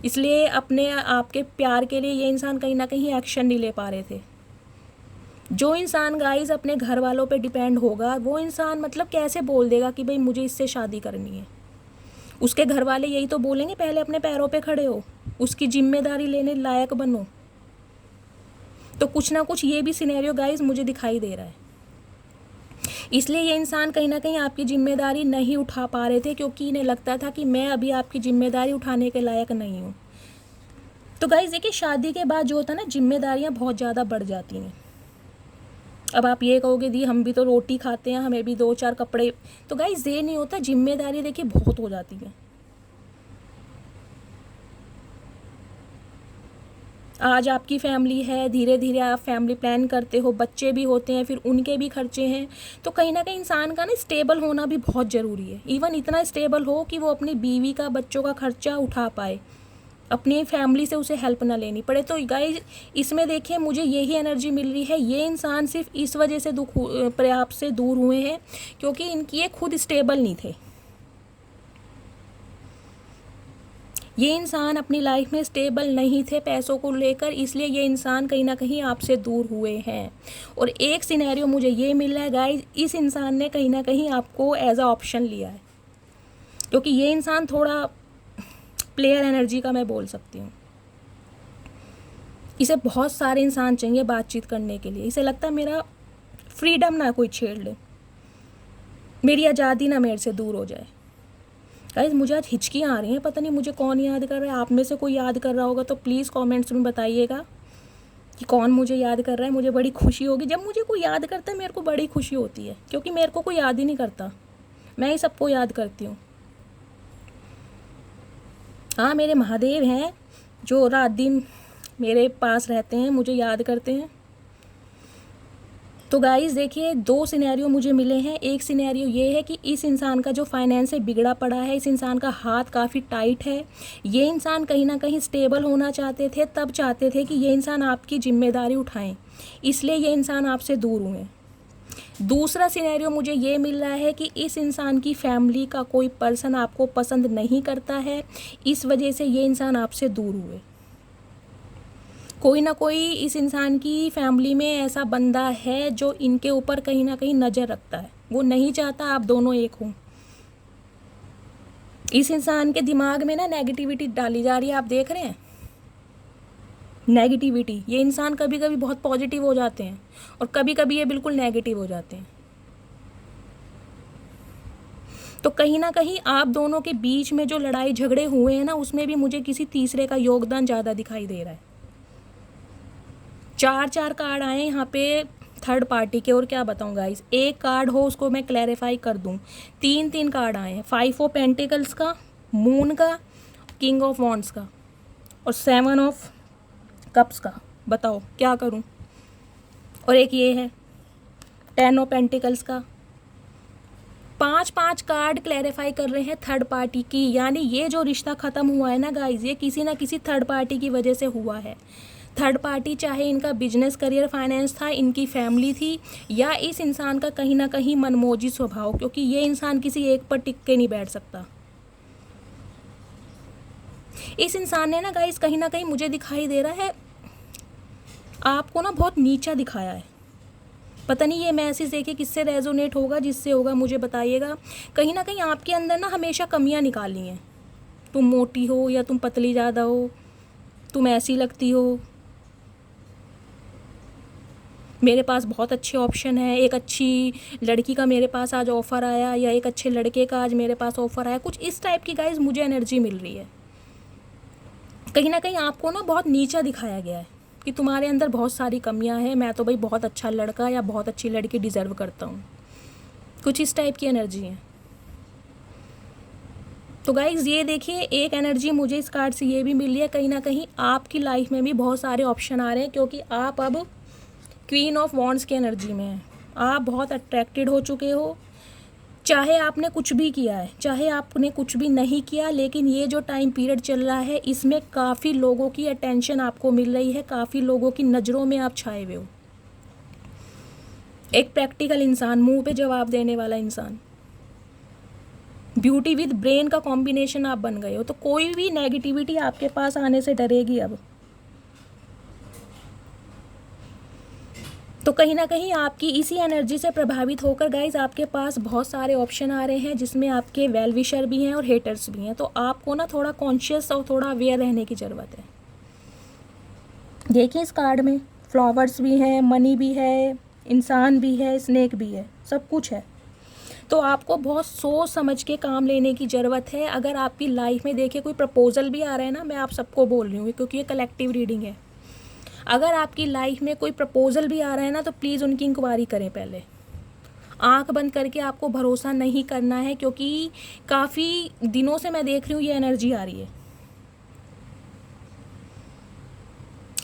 [SPEAKER 1] इसलिए अपने आपके प्यार के लिए ये इंसान कहीं ना कहीं एक्शन नहीं ले पा रहे थे। जो इंसान गाइस अपने घर वालों पे डिपेंड होगा, वो इंसान मतलब कैसे बोल देगा कि भाई मुझे इससे शादी करनी है। उसके घर वाले यही तो बोलेंगे पहले अपने पैरों पे खड़े हो, उसकी जिम्मेदारी लेने लायक बनो। तो कुछ ना कुछ ये भी सिनेरियो गाइस मुझे दिखाई दे रहा है, इसलिए ये इंसान कहीं ना कहीं आपकी जिम्मेदारी नहीं उठा पा रहे थे, क्योंकि इन्हें लगता था कि मैं अभी आपकी जिम्मेदारी उठाने के लायक नहीं हूँ। तो गाइस देखिए, शादी के बाद जो होता है ना, जिम्मेदारियाँ बहुत ज़्यादा बढ़ जाती हैं। अब आप ये कहोगे दी हम भी तो रोटी खाते हैं, हमें भी 2-4 कपड़े, तो गाइस ये नहीं होता। जिम्मेदारी देखिए बहुत हो जाती है। आज आपकी फैमिली है, धीरे धीरे आप फैमिली प्लान करते हो, बच्चे भी होते हैं, फिर उनके भी खर्चे हैं। तो कहीं ना कहीं इंसान का ना स्टेबल होना भी बहुत ज़रूरी है। इवन इतना स्टेबल हो कि वो अपनी बीवी का, बच्चों का खर्चा उठा पाए, अपनी फैमिली से उसे हेल्प ना लेनी पड़े। तो गाइस इसमें देखिए मुझे यही एनर्जी मिल रही है। ये इंसान सिर्फ इस वजह से पर्याप्त से दूर हुए हैं क्योंकि इनकी ये खुद स्टेबल नहीं थे। ये इंसान अपनी लाइफ में स्टेबल नहीं थे पैसों को लेकर, इसलिए ये इंसान कहीं ना कहीं आपसे दूर हुए हैं। और एक सिनेरियो मुझे ये मिल रहा है गाइस, इस इंसान ने कहीं ना कहीं आपको एज अ ऑप्शन लिया है, क्योंकि ये इंसान थोड़ा प्लेयर एनर्जी का मैं बोल सकती हूँ। इसे बहुत सारे इंसान चाहिए बातचीत करने के लिए। इसे लगता है मेरा फ्रीडम ना कोई छेड़ ले, मेरी आज़ादी ना मेरे से दूर हो जाए। गाइस मुझे आज हिचकियाँ आ रही हैं, पता नहीं मुझे कौन याद कर रहा है। आप में से कोई याद कर रहा होगा तो प्लीज़ कमेंट्स में बताइएगा कि कौन मुझे याद कर रहा है। मुझे बड़ी खुशी होगी जब मुझे कोई याद करता है, मेरे को बड़ी खुशी होती है, क्योंकि मेरे को कोई याद ही नहीं करता, मैं ही सबको याद करती हूँ। हाँ, मेरे महादेव हैं जो रात दिन मेरे पास रहते हैं, मुझे याद करते हैं। तो गाइस देखिए 2 सिनेरियो मुझे मिले हैं। एक सिनेरियो ये है कि इस इंसान का जो फाइनेंस है बिगड़ा पड़ा है, इस इंसान का हाथ काफ़ी टाइट है। ये इंसान कहीं ना कहीं स्टेबल होना चाहते थे, तब चाहते थे कि ये इंसान आपकी जिम्मेदारी उठाएं, इसलिए ये इंसान आपसे दूर हुए। दूसरा सिनेरियो मुझे ये मिल रहा है कि इस इंसान की फैमिली का कोई पर्सन आपको पसंद नहीं करता है, इस वजह से ये इंसान आपसे दूर हुए। कोई ना कोई इस इंसान की फैमिली में ऐसा बंदा है जो इनके ऊपर कहीं ना कहीं नज़र रखता है, वो नहीं चाहता आप दोनों एक हों। इस इंसान के दिमाग में ना नेगेटिविटी डाली जा रही है, आप देख रहे हैं नेगेटिविटी। ये इंसान कभी कभी बहुत पॉजिटिव हो जाते हैं और कभी कभी ये बिल्कुल नेगेटिव हो जाते हैं। तो कहीं ना कहीं आप दोनों के बीच में जो लड़ाई झगड़े हुए हैं ना, उसमें भी मुझे किसी तीसरे का योगदान ज़्यादा दिखाई दे रहा है। 4 कार्ड आए यहाँ पे थर्ड पार्टी के, और क्या बताऊँ गाइस, एक कार्ड हो उसको मैं क्लैरिफाई कर दूँ। 3 कार्ड आए हैं, 5 ऑफ पेंटिकल्स का, मून का, किंग ऑफ वॉन्ड्स का और 7 ऑफ कप्स का। बताओ क्या करूँ। और एक ये है 10 ऑफ पेंटिकल्स का। 5 कार्ड क्लैरिफाई कर रहे हैं थर्ड पार्टी की, यानी ये जो रिश्ता ख़त्म हुआ है ना गाइस, ये किसी ना किसी थर्ड पार्टी की वजह से हुआ है। थर्ड पार्टी चाहे इनका बिजनेस, करियर, फाइनेंस था, इनकी फैमिली थी, या इस इंसान का कहीं ना कहीं मनमोजी स्वभाव, क्योंकि ये इंसान किसी एक पर टिक के नहीं बैठ सकता। इस इंसान ने ना गाइस कहीं ना कहीं मुझे दिखाई दे रहा है आपको ना बहुत नीचा दिखाया है। पता नहीं ये मैसेज देखिए किससे रेजोनेट होगा, जिससे होगा मुझे बताइएगा। कहीं ना कहीं आपके अंदर ना हमेशा कमियां निकाली हैं। तुम मोटी हो या तुम पतली ज़्यादा हो, तुम ऐसी लगती हो, मेरे पास बहुत अच्छे ऑप्शन है, एक अच्छी लड़की का मेरे पास आज ऑफ़र आया, या एक अच्छे लड़के का आज मेरे पास ऑफ़र आया। कुछ इस टाइप की गाइस मुझे एनर्जी मिल रही है। कहीं ना कहीं आपको ना बहुत नीचा दिखाया गया है कि तुम्हारे अंदर बहुत सारी कमियां हैं, मैं तो भाई बहुत अच्छा लड़का या बहुत अच्छी लड़की डिज़र्व करता हूँ। कुछ इस टाइप की एनर्जी है। तो गाइस ये देखिए एक एनर्जी मुझे इस कार्ड से ये भी मिल रही है, कहीं ना कहीं आपकी लाइफ में भी बहुत सारे ऑप्शन आ रहे हैं, क्योंकि आप अब क्वीन ऑफ वॉन्ड्स की एनर्जी में हैं। आप बहुत अट्रैक्टेड हो चुके हो, चाहे आपने कुछ भी किया है, चाहे आपने कुछ भी नहीं किया, लेकिन ये जो टाइम पीरियड चल रहा है इसमें काफ़ी लोगों की अटेंशन आपको मिल रही है, काफ़ी लोगों की नज़रों में आप छाए हुए हो। एक प्रैक्टिकल इंसान, मुंह पे जवाब देने वाला इंसान, ब्यूटी विद ब्रेन का कॉम्बिनेशन आप बन गए हो। तो कोई भी नेगेटिविटी आपके पास आने से डरेगी अब। तो कहीं ना कहीं आपकी इसी एनर्जी से प्रभावित होकर गाइज आपके पास बहुत सारे ऑप्शन आ रहे हैं, जिसमें आपके वेल विशर भी हैं और हेटर्स भी हैं। तो आपको ना थोड़ा कॉन्शियस और थोड़ा अवेयर रहने की ज़रूरत है। देखिए इस कार्ड में फ्लावर्स भी हैं, मनी भी है, इंसान भी है, स्नेक भी है, सब कुछ है। तो आपको बहुत सोच समझ के काम लेने की ज़रूरत है। अगर आपकी लाइफ में देखिए कोई प्रपोजल भी आ रहा है ना, मैं आप सबको बोल रही हूँ क्योंकि ये कलेक्टिव रीडिंग है। अगर आपकी लाइफ में कोई प्रपोजल भी आ रहा है ना, तो प्लीज़ उनकी इंक्वायरी करें पहले। आंख बंद करके आपको भरोसा नहीं करना है, क्योंकि काफ़ी दिनों से मैं देख रही हूँ ये एनर्जी आ रही है।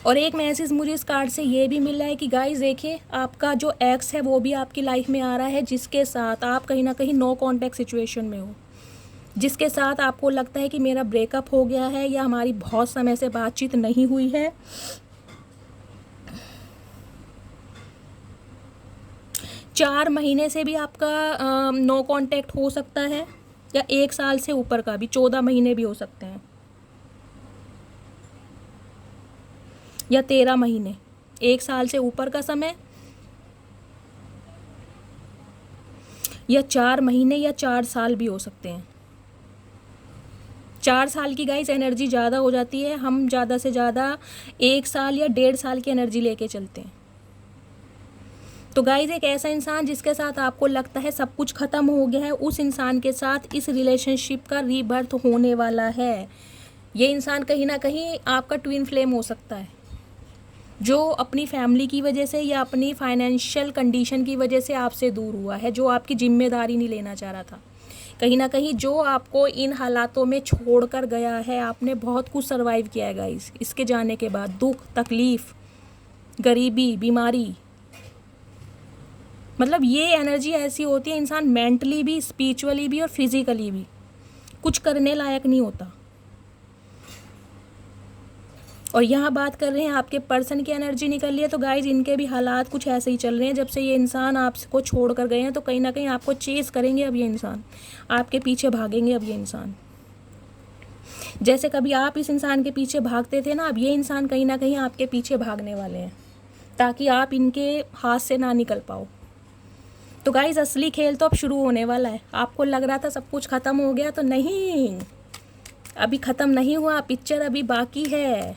[SPEAKER 1] और एक मैसेज मुझे इस कार्ड से ये भी मिल रहा है कि गाइस देखिए, आपका जो एक्स है वो भी आपकी लाइफ में आ रहा है, जिसके साथ आप कहीं ना कहीं नो कॉन्टैक्ट सिचुएशन में हो, जिसके साथ आपको लगता है कि मेरा ब्रेकअप हो गया है या हमारी बहुत समय से बातचीत नहीं हुई है। चार महीने से भी आपका नो कांटेक्ट हो सकता है, या 1 साल से ऊपर का भी, 14 महीने भी हो सकते हैं, या 13 महीने, 1 साल से ऊपर का समय, या 4 महीने या 4 साल भी हो सकते हैं। 4 साल की गाइस एनर्जी ज़्यादा हो जाती है, हम ज़्यादा से ज़्यादा 1 साल या 1.5 साल की एनर्जी लेके चलते हैं। तो गाइज एक ऐसा इंसान जिसके साथ आपको लगता है सब कुछ ख़त्म हो गया है, उस इंसान के साथ इस रिलेशनशिप का रीबर्थ होने वाला है। ये इंसान कहीं ना कहीं आपका ट्विन फ्लेम हो सकता है, जो अपनी फैमिली की वजह से या अपनी फाइनेंशियल कंडीशन की वजह से आपसे दूर हुआ है, जो आपकी जिम्मेदारी नहीं लेना चाह रहा था। कहीं ना कहीं जो आपको इन हालातों में छोड़ कर गया है, आपने बहुत कुछ सर्वाइव किया है गाइज। इसके जाने के बाद दुख, तकलीफ़, गरीबी, बीमारी, मतलब ये एनर्जी ऐसी होती है, इंसान मेंटली भी, स्पिरिचुअली भी और फिजिकली भी कुछ करने लायक नहीं होता। और यहाँ बात कर रहे हैं आपके पर्सन की एनर्जी निकल रही है, तो गाइज इनके भी हालात कुछ ऐसे ही चल रहे हैं। जब से ये इंसान आपको छोड़ कर गए हैं, तो कहीं ना कहीं आपको चेस करेंगे अब ये इंसान, आपके पीछे भागेंगे अब ये इंसान। जैसे कभी आप इस इंसान के पीछे भागते थे ना, अब ये इंसान कहीं ना कहीं आपके पीछे भागने वाले हैं, ताकि आप इनके हाथ से ना निकल पाओ। तो गाइज असली खेल तो अब शुरू होने वाला है। आपको लग रहा था सब कुछ ख़त्म हो गया, तो नहीं, अभी ख़त्म नहीं हुआ, पिक्चर अभी बाकी है,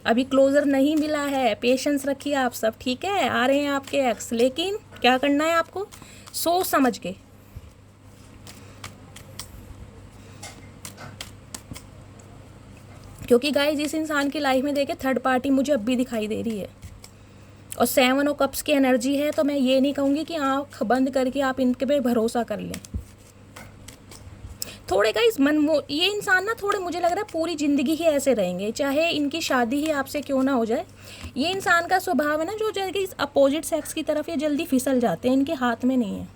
[SPEAKER 1] अभी क्लोज़र नहीं मिला है। पेशेंस रखिए आप सब, ठीक है। आ रहे हैं आपके एक्स, लेकिन क्या करना है आपको, सोच समझ के। क्योंकि गाइज इस इंसान की लाइफ में देखे थर्ड पार्टी मुझे अब भी दिखाई दे रही है, और 7 ऑफ कप्स की एनर्जी है। तो मैं ये नहीं कहूँगी कि आँख बंद करके आप इनके पे भरोसा कर लें। थोड़े गाइस ये इंसान ना, थोड़े मुझे लग रहा है पूरी ज़िंदगी ही ऐसे रहेंगे, चाहे इनकी शादी ही आपसे क्यों ना हो जाए। ये इंसान का स्वभाव है ना, जो जल्दी अपोजिट सेक्स की तरफ ये जल्दी फिसल जाते हैं, इनके हाथ में नहीं है।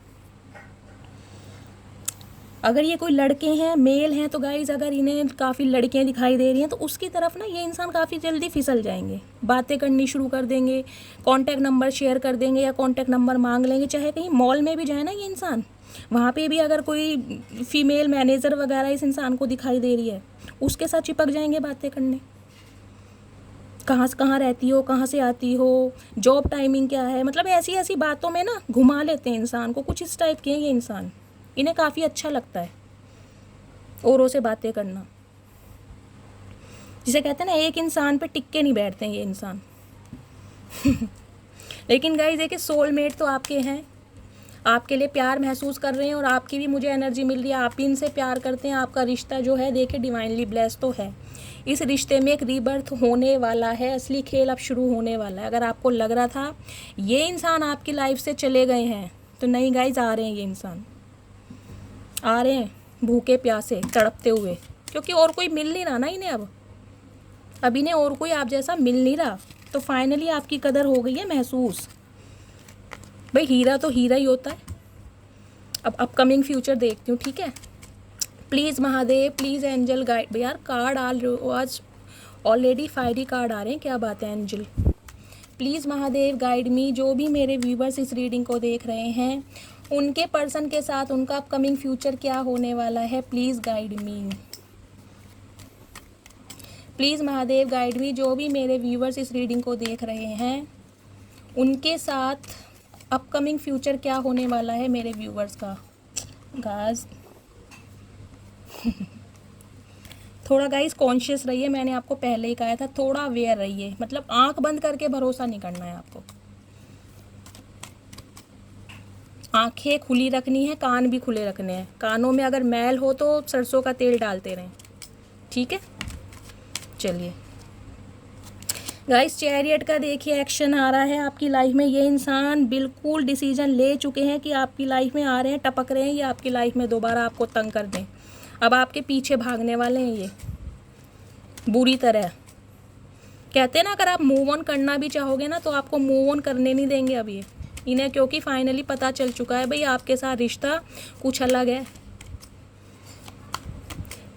[SPEAKER 1] अगर ये कोई लड़के हैं, मेल हैं, तो गाइज अगर इन्हें काफ़ी लड़कियां दिखाई दे रही हैं, तो उसकी तरफ ना ये इंसान काफ़ी जल्दी फिसल जाएंगे, बातें करनी शुरू कर देंगे, कांटेक्ट नंबर शेयर कर देंगे या कांटेक्ट नंबर मांग लेंगे। चाहे कहीं मॉल में भी जाए ना ये इंसान, वहाँ पे भी अगर कोई फीमेल मैनेजर वगैरह इस इंसान को दिखाई दे रही है, उसके साथ चिपक जाएंगे बातें करने। कहाँ से कहाँ रहती हो, कहाँ से आती हो, जॉब टाइमिंग क्या है, मतलब ऐसी ऐसी बातों में ना घुमा लेते हैं इंसान को। कुछ इस टाइप के हैं ये इंसान, इन्हें काफ़ी अच्छा लगता है औरों से बातें करना। जिसे कहते हैं ना, एक इंसान पे टिक के नहीं बैठते हैं ये इंसान। लेकिन गाइस देखिए, सोलमेट तो आपके हैं, आपके लिए प्यार महसूस कर रहे हैं, और आपकी भी मुझे एनर्जी मिल रही है, आप भी इनसे प्यार करते हैं। आपका रिश्ता जो है देखिए डिवाइनली ब्लेस्ड तो है। इस रिश्ते में एक रीबर्थ होने वाला है, असली खेल अब शुरू होने वाला है। अगर आपको लग रहा था ये इंसान आपकी लाइफ से चले गए हैं, तो नहीं गाइज, आ रहे हैं ये इंसान, आ रहे हैं भूखे प्यासे तड़पते हुए, क्योंकि और कोई मिल नहीं रहा ना इन्हें। अब इन्हें और कोई आप जैसा मिल नहीं रहा, तो फाइनली आपकी कदर हो गई है महसूस। भाई हीरा तो हीरा ही होता है। अब अपकमिंग फ्यूचर देखती हूँ, ठीक है। Please Mahadev, please angel guide. यार कार्ड आ रहे हो आज, ऑलरेडी फायरी कार्ड आ रहे हैं, क्या बात है angel. Please Mahadev guide me. जो भी मेरे व्यूवर्स इस रीडिंग को देख रहे हैं, उनके पर्सन के साथ उनका अपकमिंग फ्यूचर क्या होने वाला है, please guide me. Please Mahadev guide me. जो भी मेरे व्यूवर्स इस रीडिंग को देख रहे हैं, उनके साथ अपकमिंग फ्यूचर क्या होने वाला है मेरे व्यूवर्स का। गाइस थोड़ा गाइस कॉन्शियस रहिए, मैंने आपको पहले ही कहा था, थोड़ा अवेयर रहिए। मतलब आंख बंद करके भरोसा नहीं करना है आपको, आंखें खुली रखनी है, कान भी खुले रखने हैं। कानों में अगर मैल हो तो सरसों का तेल डालते रहें, ठीक है। चलिए गाइस चैरियट का देखिए एक्शन आ रहा है आपकी लाइफ में। ये इंसान बिल्कुल डिसीजन ले चुके हैं कि आपकी लाइफ में आ रहे हैं, टपक रहे हैं, या आपकी लाइफ में दोबारा आपको तंग कर दें। अब आपके पीछे भागने वाले हैं ये बुरी तरह। कहते हैं ना, अगर आप मूव ऑन करना भी चाहोगे ना तो आपको मूव ऑन करने नहीं देंगे अब ये इन्हें, क्योंकि फाइनली पता चल चुका है भाई आपके साथ रिश्ता कुछ अलग है।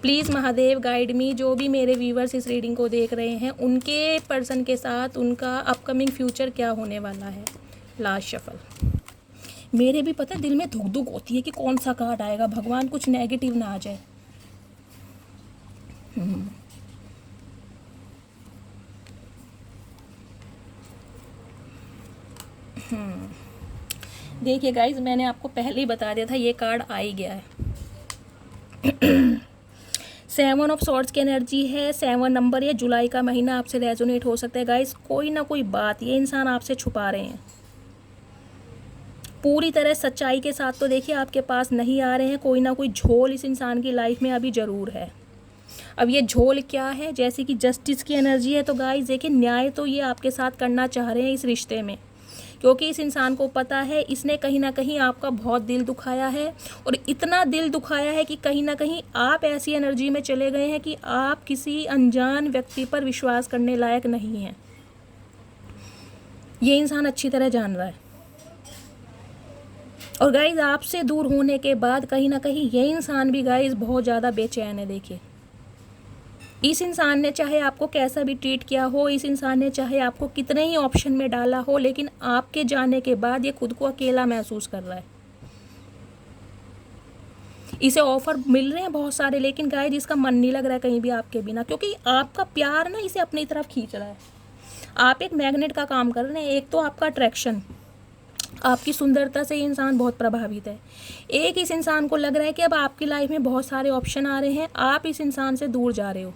[SPEAKER 1] प्लीज़ महादेव गाइड मी, जो भी मेरे व्यूवर्स इस रीडिंग को देख रहे हैं उनके पर्सन के साथ उनका अपकमिंग फ्यूचर क्या होने वाला है। Last shuffle. मेरे भी पता है दिल में धुक धुक होती है कि कौन सा कार्ड आएगा, भगवान कुछ नेगेटिव ना आ जाए। देखिए गाइज, मैंने आपको पहले ही बता दिया था ये कार्ड आ ही गया है। 7 ऑफ सॉर्ड्स की एनर्जी है। 7 नंबर या जुलाई का महीना आपसे रेजोनेट हो सकता है गाइस। कोई ना कोई बात ये इंसान आपसे छुपा रहे हैं पूरी तरह सच्चाई के साथ। तो देखिए आपके पास नहीं आ रहे हैं, कोई ना कोई झोल इस इंसान की लाइफ में अभी ज़रूर है। अब ये झोल क्या है, जैसे कि जस्टिस की एनर्जी है, तो गाइस देखिए न्याय तो ये आपके साथ करना चाह रहे हैं इस रिश्ते में, क्योंकि इस इंसान को पता है इसने कहीं ना कहीं आपका बहुत दिल दुखाया है, और इतना दिल दुखाया है कि कहीं ना कहीं आप ऐसी एनर्जी में चले गए हैं कि आप किसी अनजान व्यक्ति पर विश्वास करने लायक नहीं हैं। ये इंसान अच्छी तरह जान रहा है। और गाइज आपसे दूर होने के बाद कहीं ना कहीं ये इंसान भी गाइज बहुत ज़्यादा बेचैन है। देखिए इस इंसान ने चाहे आपको कैसा भी ट्रीट किया हो, इस इंसान ने चाहे आपको कितने ही ऑप्शन में डाला हो, लेकिन आपके जाने के बाद ये खुद को अकेला महसूस कर रहा है। इसे ऑफर मिल रहे हैं बहुत सारे, लेकिन गाइस इसका मन नहीं लग रहा है कहीं भी आपके बिना, क्योंकि आपका प्यार ना इसे अपनी तरफ खींच रहा है। आप एक मैग्नेट का काम कर रहे हैं। एक तो आपका अट्रैक्शन, आपकी सुंदरता से ये इंसान बहुत प्रभावित है। एक इस इंसान को लग रहा है कि अब आपकी लाइफ में बहुत सारे ऑप्शन आ रहे हैं, आप इस इंसान से दूर जा रहे हो।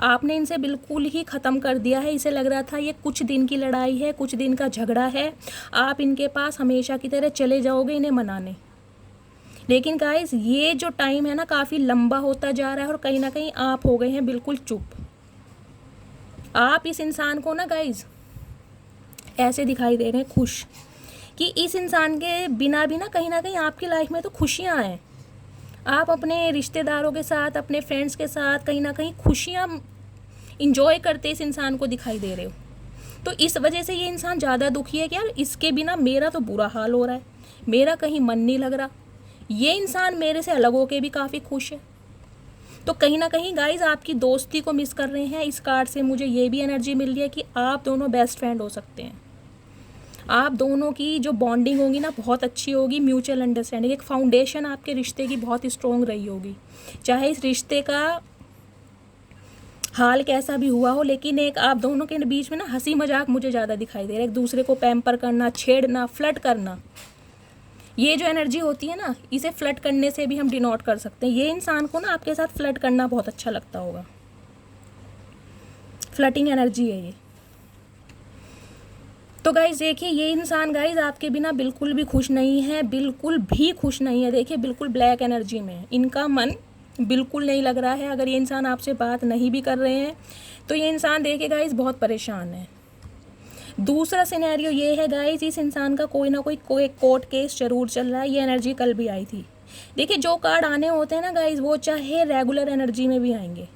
[SPEAKER 1] आपने इनसे बिल्कुल ही ख़त्म कर दिया है। इसे लग रहा था ये कुछ दिन की लड़ाई है, कुछ दिन का झगड़ा है, आप इनके पास हमेशा की तरह चले जाओगे इन्हें मनाने। लेकिन गाइस ये जो टाइम है ना काफ़ी लंबा होता जा रहा है, और कहीं ना कहीं आप हो गए हैं बिल्कुल चुप। आप इस इंसान को ना गाइस ऐसे दिखाई दे रहे हैं खुश, कि इस इंसान के बिना भी ना कहीं आपकी लाइफ में तो खुशियाँ हैं। आप अपने रिश्तेदारों के साथ, अपने फ्रेंड्स के साथ कहीं ना कहीं खुशियाँ इंजॉय करते इस इंसान को दिखाई दे रहे हो। तो इस वजह से ये इंसान ज़्यादा दुखी है कि यार इसके बिना मेरा तो बुरा हाल हो रहा है, मेरा कहीं मन नहीं लग रहा। ये इंसान मेरे से अलग होके भी काफ़ी खुश है। तो कहीं ना कहीं गाइज आपकी दोस्ती को मिस कर रहे हैं। इस कार्ड से मुझे ये भी एनर्जी मिल रही है कि आप दोनों बेस्ट फ्रेंड हो सकते हैं। आप दोनों की जो बॉन्डिंग होगी ना बहुत अच्छी होगी, म्यूचुअल अंडरस्टैंडिंग, एक फाउंडेशन आपके रिश्ते की बहुत स्ट्रॉन्ग रही होगी। चाहे इस रिश्ते का हाल कैसा भी हुआ हो, लेकिन एक आप दोनों के बीच में ना हंसी मजाक मुझे ज़्यादा दिखाई दे रहा है। एक दूसरे को पैम्पर करना, छेड़ना, फ्लर्ट करना, ये जो एनर्जी होती है ना इसे फ्लर्ट करने से भी हम डिनोट कर सकते हैं। ये इंसान को ना आपके साथ फ्लर्ट करना बहुत अच्छा लगता होगा। फ्लर्टिंग एनर्जी है ये। तो गाइज देखिए ये इंसान गाइज आपके बिना बिल्कुल भी खुश नहीं है, बिल्कुल भी खुश नहीं है। देखिए बिल्कुल ब्लैक एनर्जी में है, इनका मन बिल्कुल नहीं लग रहा है। अगर ये इंसान आपसे बात नहीं भी कर रहे हैं तो ये इंसान देखिए गाइज बहुत परेशान है। दूसरा सिनेरियो ये है गाइज, इस इंसान का कोई ना कोई कोर्ट केस जरूर चल रहा है। ये एनर्जी कल भी आई थी। देखिए जो कार्ड आने होते हैं ना गाइज वो चाहे रेगुलर एनर्जी में भी आएंगे।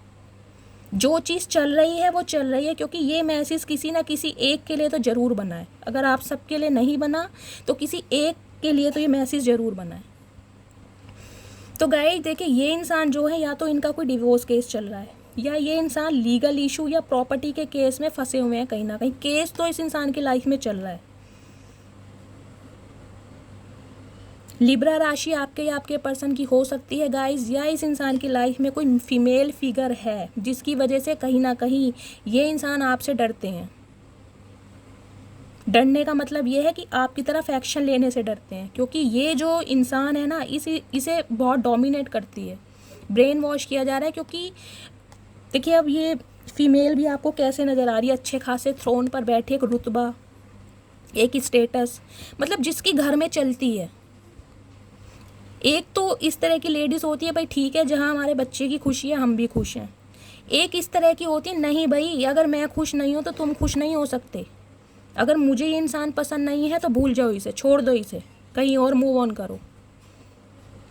[SPEAKER 1] जो चीज़ चल रही है वो चल रही है, क्योंकि ये मैसेज किसी ना किसी एक के लिए तो ज़रूर बना है। अगर आप सबके लिए नहीं बना तो किसी एक के लिए तो ये मैसेज ज़रूर बना है। तो गाइस देखिए ये इंसान जो है या तो इनका कोई डिवोर्स केस चल रहा है, या ये इंसान लीगल इशू या प्रॉपर्टी के केस में फंसे हुए हैं। कहीं ना कहीं केस तो इस इंसान की लाइफ में चल रहा है। लिब्रा राशि आपके या आपके पर्सन की हो सकती है गाइस, या इस इंसान की लाइफ में कोई फीमेल फिगर है जिसकी वजह से कहीं ना कहीं ये इंसान आपसे डरते हैं। डरने का मतलब ये है कि आपकी तरफ एक्शन लेने से डरते हैं, क्योंकि ये जो इंसान है ना इसे बहुत डोमिनेट करती है, ब्रेन वॉश किया जा रहा है। क्योंकि देखिए अब ये फीमेल भी आपको कैसे नज़र आ रही है, अच्छे खासे थ्रोन पर बैठे, एक रुतबा, एक स्टेटस, मतलब जिसकी घर में चलती है। एक तो इस तरह की लेडीज़ होती है भाई ठीक है जहाँ हमारे बच्चे की खुशी है हम भी खुश हैं। एक इस तरह की होती, नहीं भाई अगर मैं खुश नहीं हूँ तो तुम खुश नहीं हो सकते, अगर मुझे ये इंसान पसंद नहीं है तो भूल जाओ इसे, छोड़ दो इसे, कहीं और मूव ऑन करो।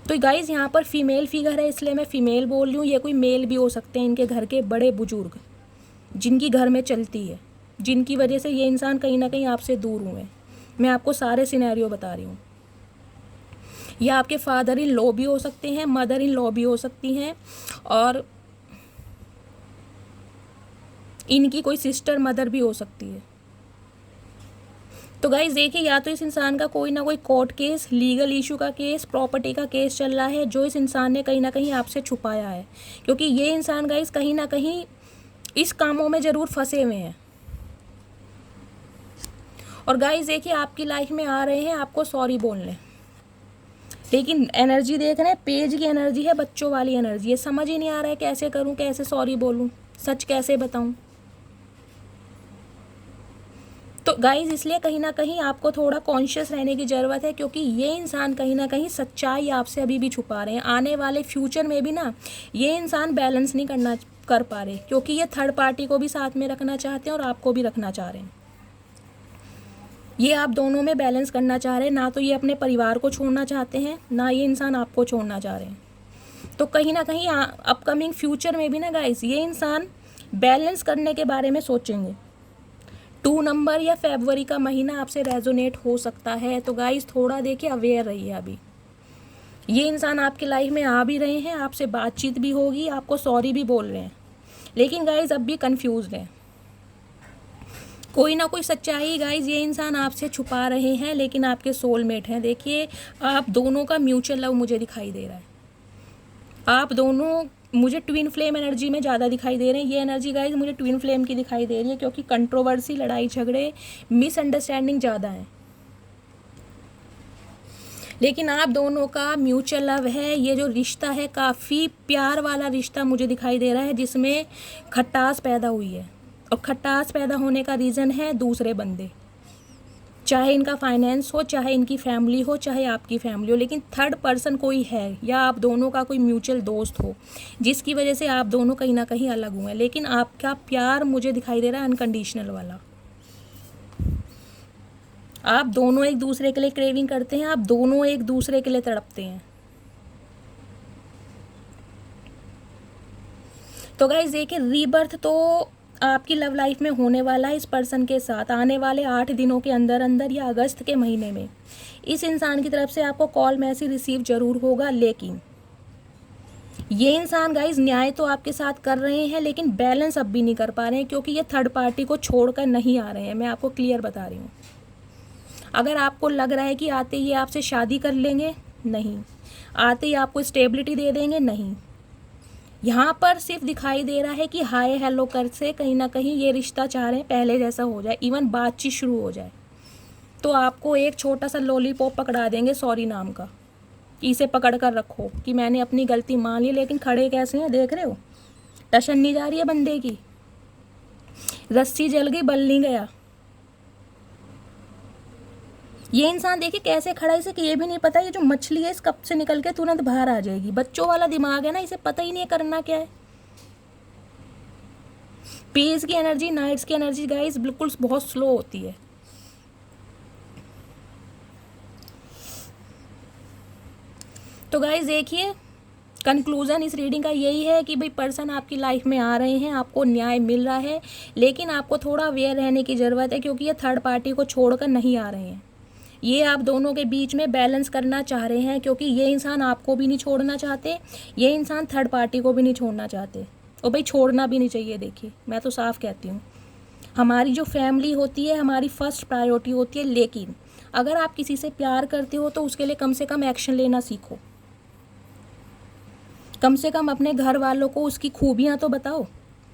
[SPEAKER 1] तो गाइज़ यहाँ पर फीमेल फिगर है इसलिए मैं फ़ीमेल बोल रही हूँ, ये कोई मेल भी हो सकते हैं, इनके घर के बड़े बुजुर्ग जिनकी घर में चलती है, जिनकी वजह से ये इंसान कहीं ना कहीं आपसे दूर हुए। मैं आपको सारे सिनेरियो बता रही हूँ। या आपके फादर इन लॉ भी हो सकते हैं, मदर इन लॉ भी हो सकती हैं, और इनकी कोई सिस्टर मदर भी हो सकती है। तो गाइज देखिए, या तो इस इंसान का कोई ना कोई कोर्ट केस, लीगल इशू का केस, प्रॉपर्टी का केस चल रहा है जो इस इंसान ने कहीं ना कहीं आपसे छुपाया है, क्योंकि ये इंसान गाइज कहीं ना कहीं इस कामों में ज़रूर फंसे हुए हैं। और गाइज देखिए, आपकी लाइफ में आ रहे हैं आपको सॉरी बोलने, लेकिन एनर्जी देख रहे हैं, पेज की एनर्जी है, बच्चों वाली एनर्जी है, समझ ही नहीं आ रहा है कैसे करूं, कैसे सॉरी बोलूं, सच कैसे बताऊं। तो गाइज इसलिए कहीं ना कहीं आपको थोड़ा कॉन्शियस रहने की ज़रूरत है, क्योंकि ये इंसान कहीं ना कहीं सच्चाई आपसे अभी भी छुपा रहे हैं। आने वाले फ्यूचर में भी ना ये इंसान बैलेंस नहीं कर पा रहे, क्योंकि ये थर्ड पार्टी को भी साथ में रखना चाहते हैं और आपको भी रखना चाह रहे हैं। ये आप दोनों में बैलेंस करना चाह रहे हैं, ना तो ये अपने परिवार को छोड़ना चाहते हैं, ना ये इंसान आपको छोड़ना चाह रहे हैं। तो कहीं ना कहीं अपकमिंग फ्यूचर में भी ना गाइस ये इंसान बैलेंस करने के बारे में सोचेंगे। 2 नंबर या फरवरी का महीना आपसे रेजोनेट हो सकता है। तो गाइस थोड़ा देखिए, अवेयर रहिए। अभी ये इंसान आपकी लाइफ में आ भी रहे हैं, आपसे बातचीत भी होगी, आपको सॉरी भी बोल रहे हैं, लेकिन गाइस अब भी कंफ्यूज्ड हैं। कोई ना कोई सच्चाई गाइज ये इंसान आपसे छुपा रहे हैं, लेकिन आपके सोलमेट हैं। देखिए, आप दोनों का म्यूचुअल लव मुझे दिखाई दे रहा है। आप दोनों मुझे ट्विन फ्लेम एनर्जी में ज़्यादा दिखाई दे रहे हैं। ये एनर्जी गाइज मुझे ट्विन फ्लेम की दिखाई दे रही है, क्योंकि कंट्रोवर्सी, लड़ाई झगड़े, मिसअंडरस्टैंडिंग ज़्यादा है। लेकिन आप दोनों का म्यूचुअल लव है। ये जो रिश्ता है काफ़ी प्यार वाला रिश्ता मुझे दिखाई दे रहा है, जिसमें खटास पैदा हुई है। और खटास पैदा होने का रीज़न है दूसरे बंदे, चाहे इनका फाइनेंस हो, चाहे इनकी फैमिली हो, चाहे आपकी फैमिली हो, लेकिन थर्ड पर्सन कोई है, या आप दोनों का कोई म्यूचुअल दोस्त हो, जिसकी वजह से आप दोनों कहीं ना कहीं अलग हुए हैं। लेकिन आपका प्यार मुझे दिखाई दे रहा है अनकंडीशनल वाला। आप दोनों एक दूसरे के लिए क्रेविंग करते हैं, आप दोनों एक दूसरे के लिए तड़पते हैं। तो गाइस देखिए, रीबर्थ तो आपकी लव लाइफ में होने वाला है इस पर्सन के साथ। आने वाले 8 दिनों के अंदर अंदर या अगस्त के महीने में इस इंसान की तरफ से आपको कॉल मैसेज रिसीव जरूर होगा। लेकिन ये इंसान गाइज न्याय तो आपके साथ कर रहे हैं, लेकिन बैलेंस अब भी नहीं कर पा रहे हैं, क्योंकि ये थर्ड पार्टी को छोड़कर नहीं आ रहे हैं। मैं आपको क्लियर बता रही हूँ। अगर आपको लग रहा है कि आते ही आपसे शादी कर लेंगे, नहीं। आते ही आपको स्टेबिलिटी दे देंगे, नहीं। यहाँ पर सिर्फ दिखाई दे रहा है कि हाय हेलो कर से कहीं ना कहीं ये रिश्ता चाह रहे हैं पहले जैसा हो जाए, इवन बातचीत शुरू हो जाए। तो आपको एक छोटा सा लॉलीपॉप पकड़ा देंगे सॉरी नाम का, कि इसे पकड़ कर रखो कि मैंने अपनी गलती मान ली। लेकिन खड़े कैसे हैं देख रहे हो, टशन नहीं जा रही है बंदे की, रस्सी जल गई बल नहीं गया। ये इंसान देखिए कैसे खड़ा है, इसे कि ये भी नहीं पता ये जो मछली है इस कप से निकल के तुरंत बाहर आ जाएगी। बच्चों वाला दिमाग है ना, इसे पता ही नहीं है करना क्या है। पेज की एनर्जी, नाइट्स की एनर्जी गाइस बिल्कुल बहुत स्लो होती है। तो गाइस देखिए, कंक्लूज़न इस रीडिंग का यही है कि भाई पर्सन आपकी लाइफ में आ रहे हैं, आपको न्याय मिल रहा है, लेकिन आपको थोड़ा अवेयर रहने की ज़रूरत है, क्योंकि ये थर्ड पार्टी को छोड़कर नहीं आ रहे हैं। ये आप दोनों के बीच में बैलेंस करना चाह रहे हैं, क्योंकि ये इंसान आपको भी नहीं छोड़ना चाहते, ये इंसान थर्ड पार्टी को भी नहीं छोड़ना चाहते। और भाई छोड़ना भी नहीं चाहिए। देखिए, मैं तो साफ कहती हूँ, हमारी जो फैमिली होती है हमारी फर्स्ट प्रायोरिटी होती है, लेकिन अगर आप किसी से प्यार करते हो तो उसके लिए कम से कम एक्शन लेना सीखो। कम से कम अपने घर वालों को उसकी खूबियाँ तो बताओ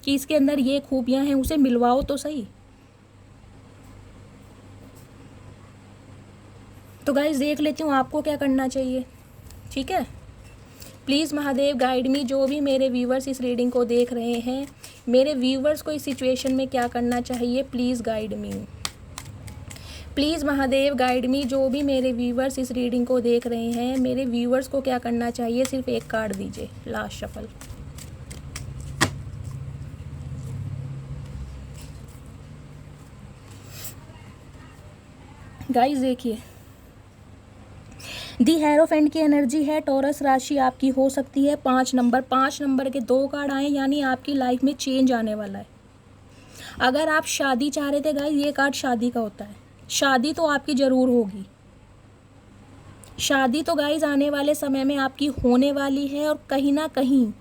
[SPEAKER 1] कि इसके अंदर ये खूबियाँ हैं, उसे मिलवाओ तो सही। तो गाइस देख लेती हूँ आपको क्या करना चाहिए, ठीक है। Please Mahadev guide me. जो भी मेरे व्यूवर्स इस रीडिंग को देख रहे हैं, मेरे व्यूवर्स को इस सिचुएशन में क्या करना चाहिए, please guide me. Please Mahadev guide me. जो भी मेरे व्यूवर्स इस रीडिंग को देख रहे हैं, मेरे व्यूवर्स को क्या करना चाहिए, सिर्फ एक कार्ड दीजिए, लास्ट शफल। गाइस देखिए, दी हेरोफेंट की एनर्जी है, टॉरस राशि आपकी हो सकती है 5 नंबर के 2 कार्ड आए, यानी आपकी लाइफ में चेंज आने वाला है। अगर आप शादी चाह रहे थे गाइस, ये कार्ड शादी का होता है। शादी तो आपकी ज़रूर होगी। शादी तो गाइस आने वाले समय में आपकी होने वाली है, और कहीं ना कहीं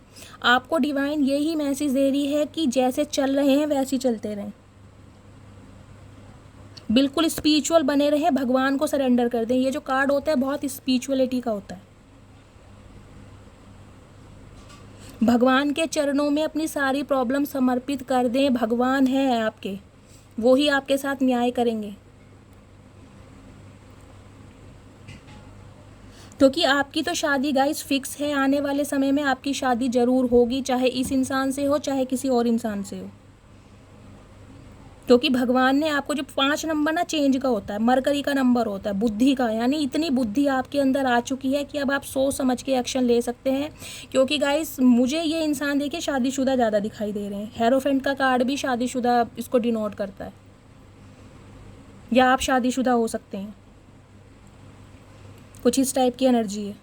[SPEAKER 1] आपको डिवाइन यही मैसेज दे रही है कि जैसे चल रहे हैं वैसे ही चलते रहें, बिल्कुल स्पिरिचुअल बने रहें, भगवान को सरेंडर कर दें। ये जो कार्ड होता है बहुत स्पिरिचुअलिटी का होता है। भगवान के चरणों में अपनी सारी प्रॉब्लम समर्पित कर दें। भगवान है आपके, वो ही आपके साथ न्याय करेंगे, क्योंकि आपकी तो शादी गाइस फिक्स है। आने वाले समय में आपकी शादी ज़रूर होगी, चाहे इस इंसान से हो चाहे किसी और इंसान से हो, क्योंकि भगवान ने आपको, जो 5 नंबर ना चेंज का होता है, मरकरी का नंबर होता है, बुद्धि का, यानी इतनी बुद्धि आपके अंदर आ चुकी है कि अब आप सोच समझ के एक्शन ले सकते हैं। क्योंकि गाइस मुझे ये इंसान देखिए शादीशुदा ज़्यादा दिखाई दे रहे हैं। हेरोफेंट का कार्ड भी शादीशुदा इसको डिनोट करता है, या आप शादीशुदा हो सकते हैं, कुछ इस टाइप की एनर्जी है।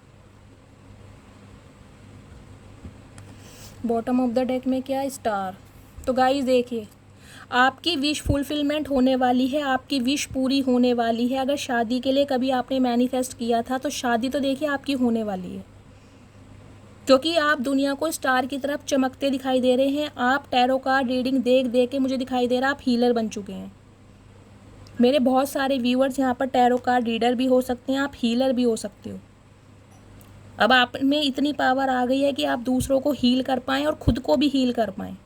[SPEAKER 1] बॉटम ऑफ द डेक में क्या, स्टार। तो गाइस देखिए, आपकी विश फुलफिलमेंट होने वाली है, आपकी विश पूरी होने वाली है। अगर शादी के लिए कभी आपने मैनिफेस्ट किया था तो शादी तो देखिए आपकी होने वाली है, क्योंकि आप दुनिया को स्टार की तरफ चमकते दिखाई दे रहे हैं। आप टैरो कार्ड रीडिंग देख देख के मुझे दिखाई दे रहा है आप हीलर बन चुके हैं। मेरे बहुत सारे व्यूअर्स यहाँ पर टैरो कार्ड रीडर भी हो सकते हैं, आप हीलर भी हो सकते हो। अब आप में इतनी पावर आ गई है कि आप दूसरों को हील कर पाएँ और खुद को भी हील कर पाएँ।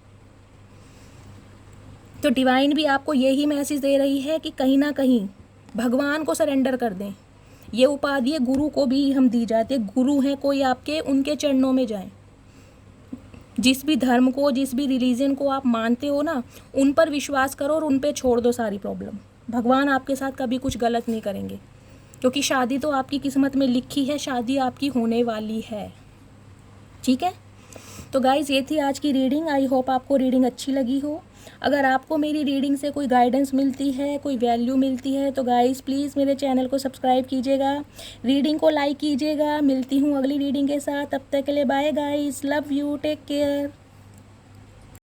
[SPEAKER 1] तो डिवाइन भी आपको यही मैसेज दे रही है कि कहीं ना कहीं भगवान को सरेंडर कर दें। ये उपाधि गुरु को भी हम दी जाती है। गुरु हैं कोई आपके, उनके चरणों में जाएं। जिस भी धर्म को, जिस भी रिलीजन को आप मानते हो ना, उन पर विश्वास करो और उन पे छोड़ दो सारी प्रॉब्लम। भगवान आपके साथ कभी कुछ गलत नहीं करेंगे, क्योंकि शादी तो आपकी किस्मत में लिखी है, शादी आपकी होने वाली है। ठीक है, तो गाइज़ ये थी आज की रीडिंग। आई होप आपको रीडिंग अच्छी लगी हो। अगर आपको मेरी रीडिंग से कोई गाइडेंस मिलती है, कोई वैल्यू मिलती है, तो गाइज़ प्लीज़ मेरे चैनल को सब्सक्राइब कीजिएगा, रीडिंग को लाइक कीजिएगा। मिलती हूँ अगली रीडिंग के साथ, तब तक के लिए bye guys, love you, take care.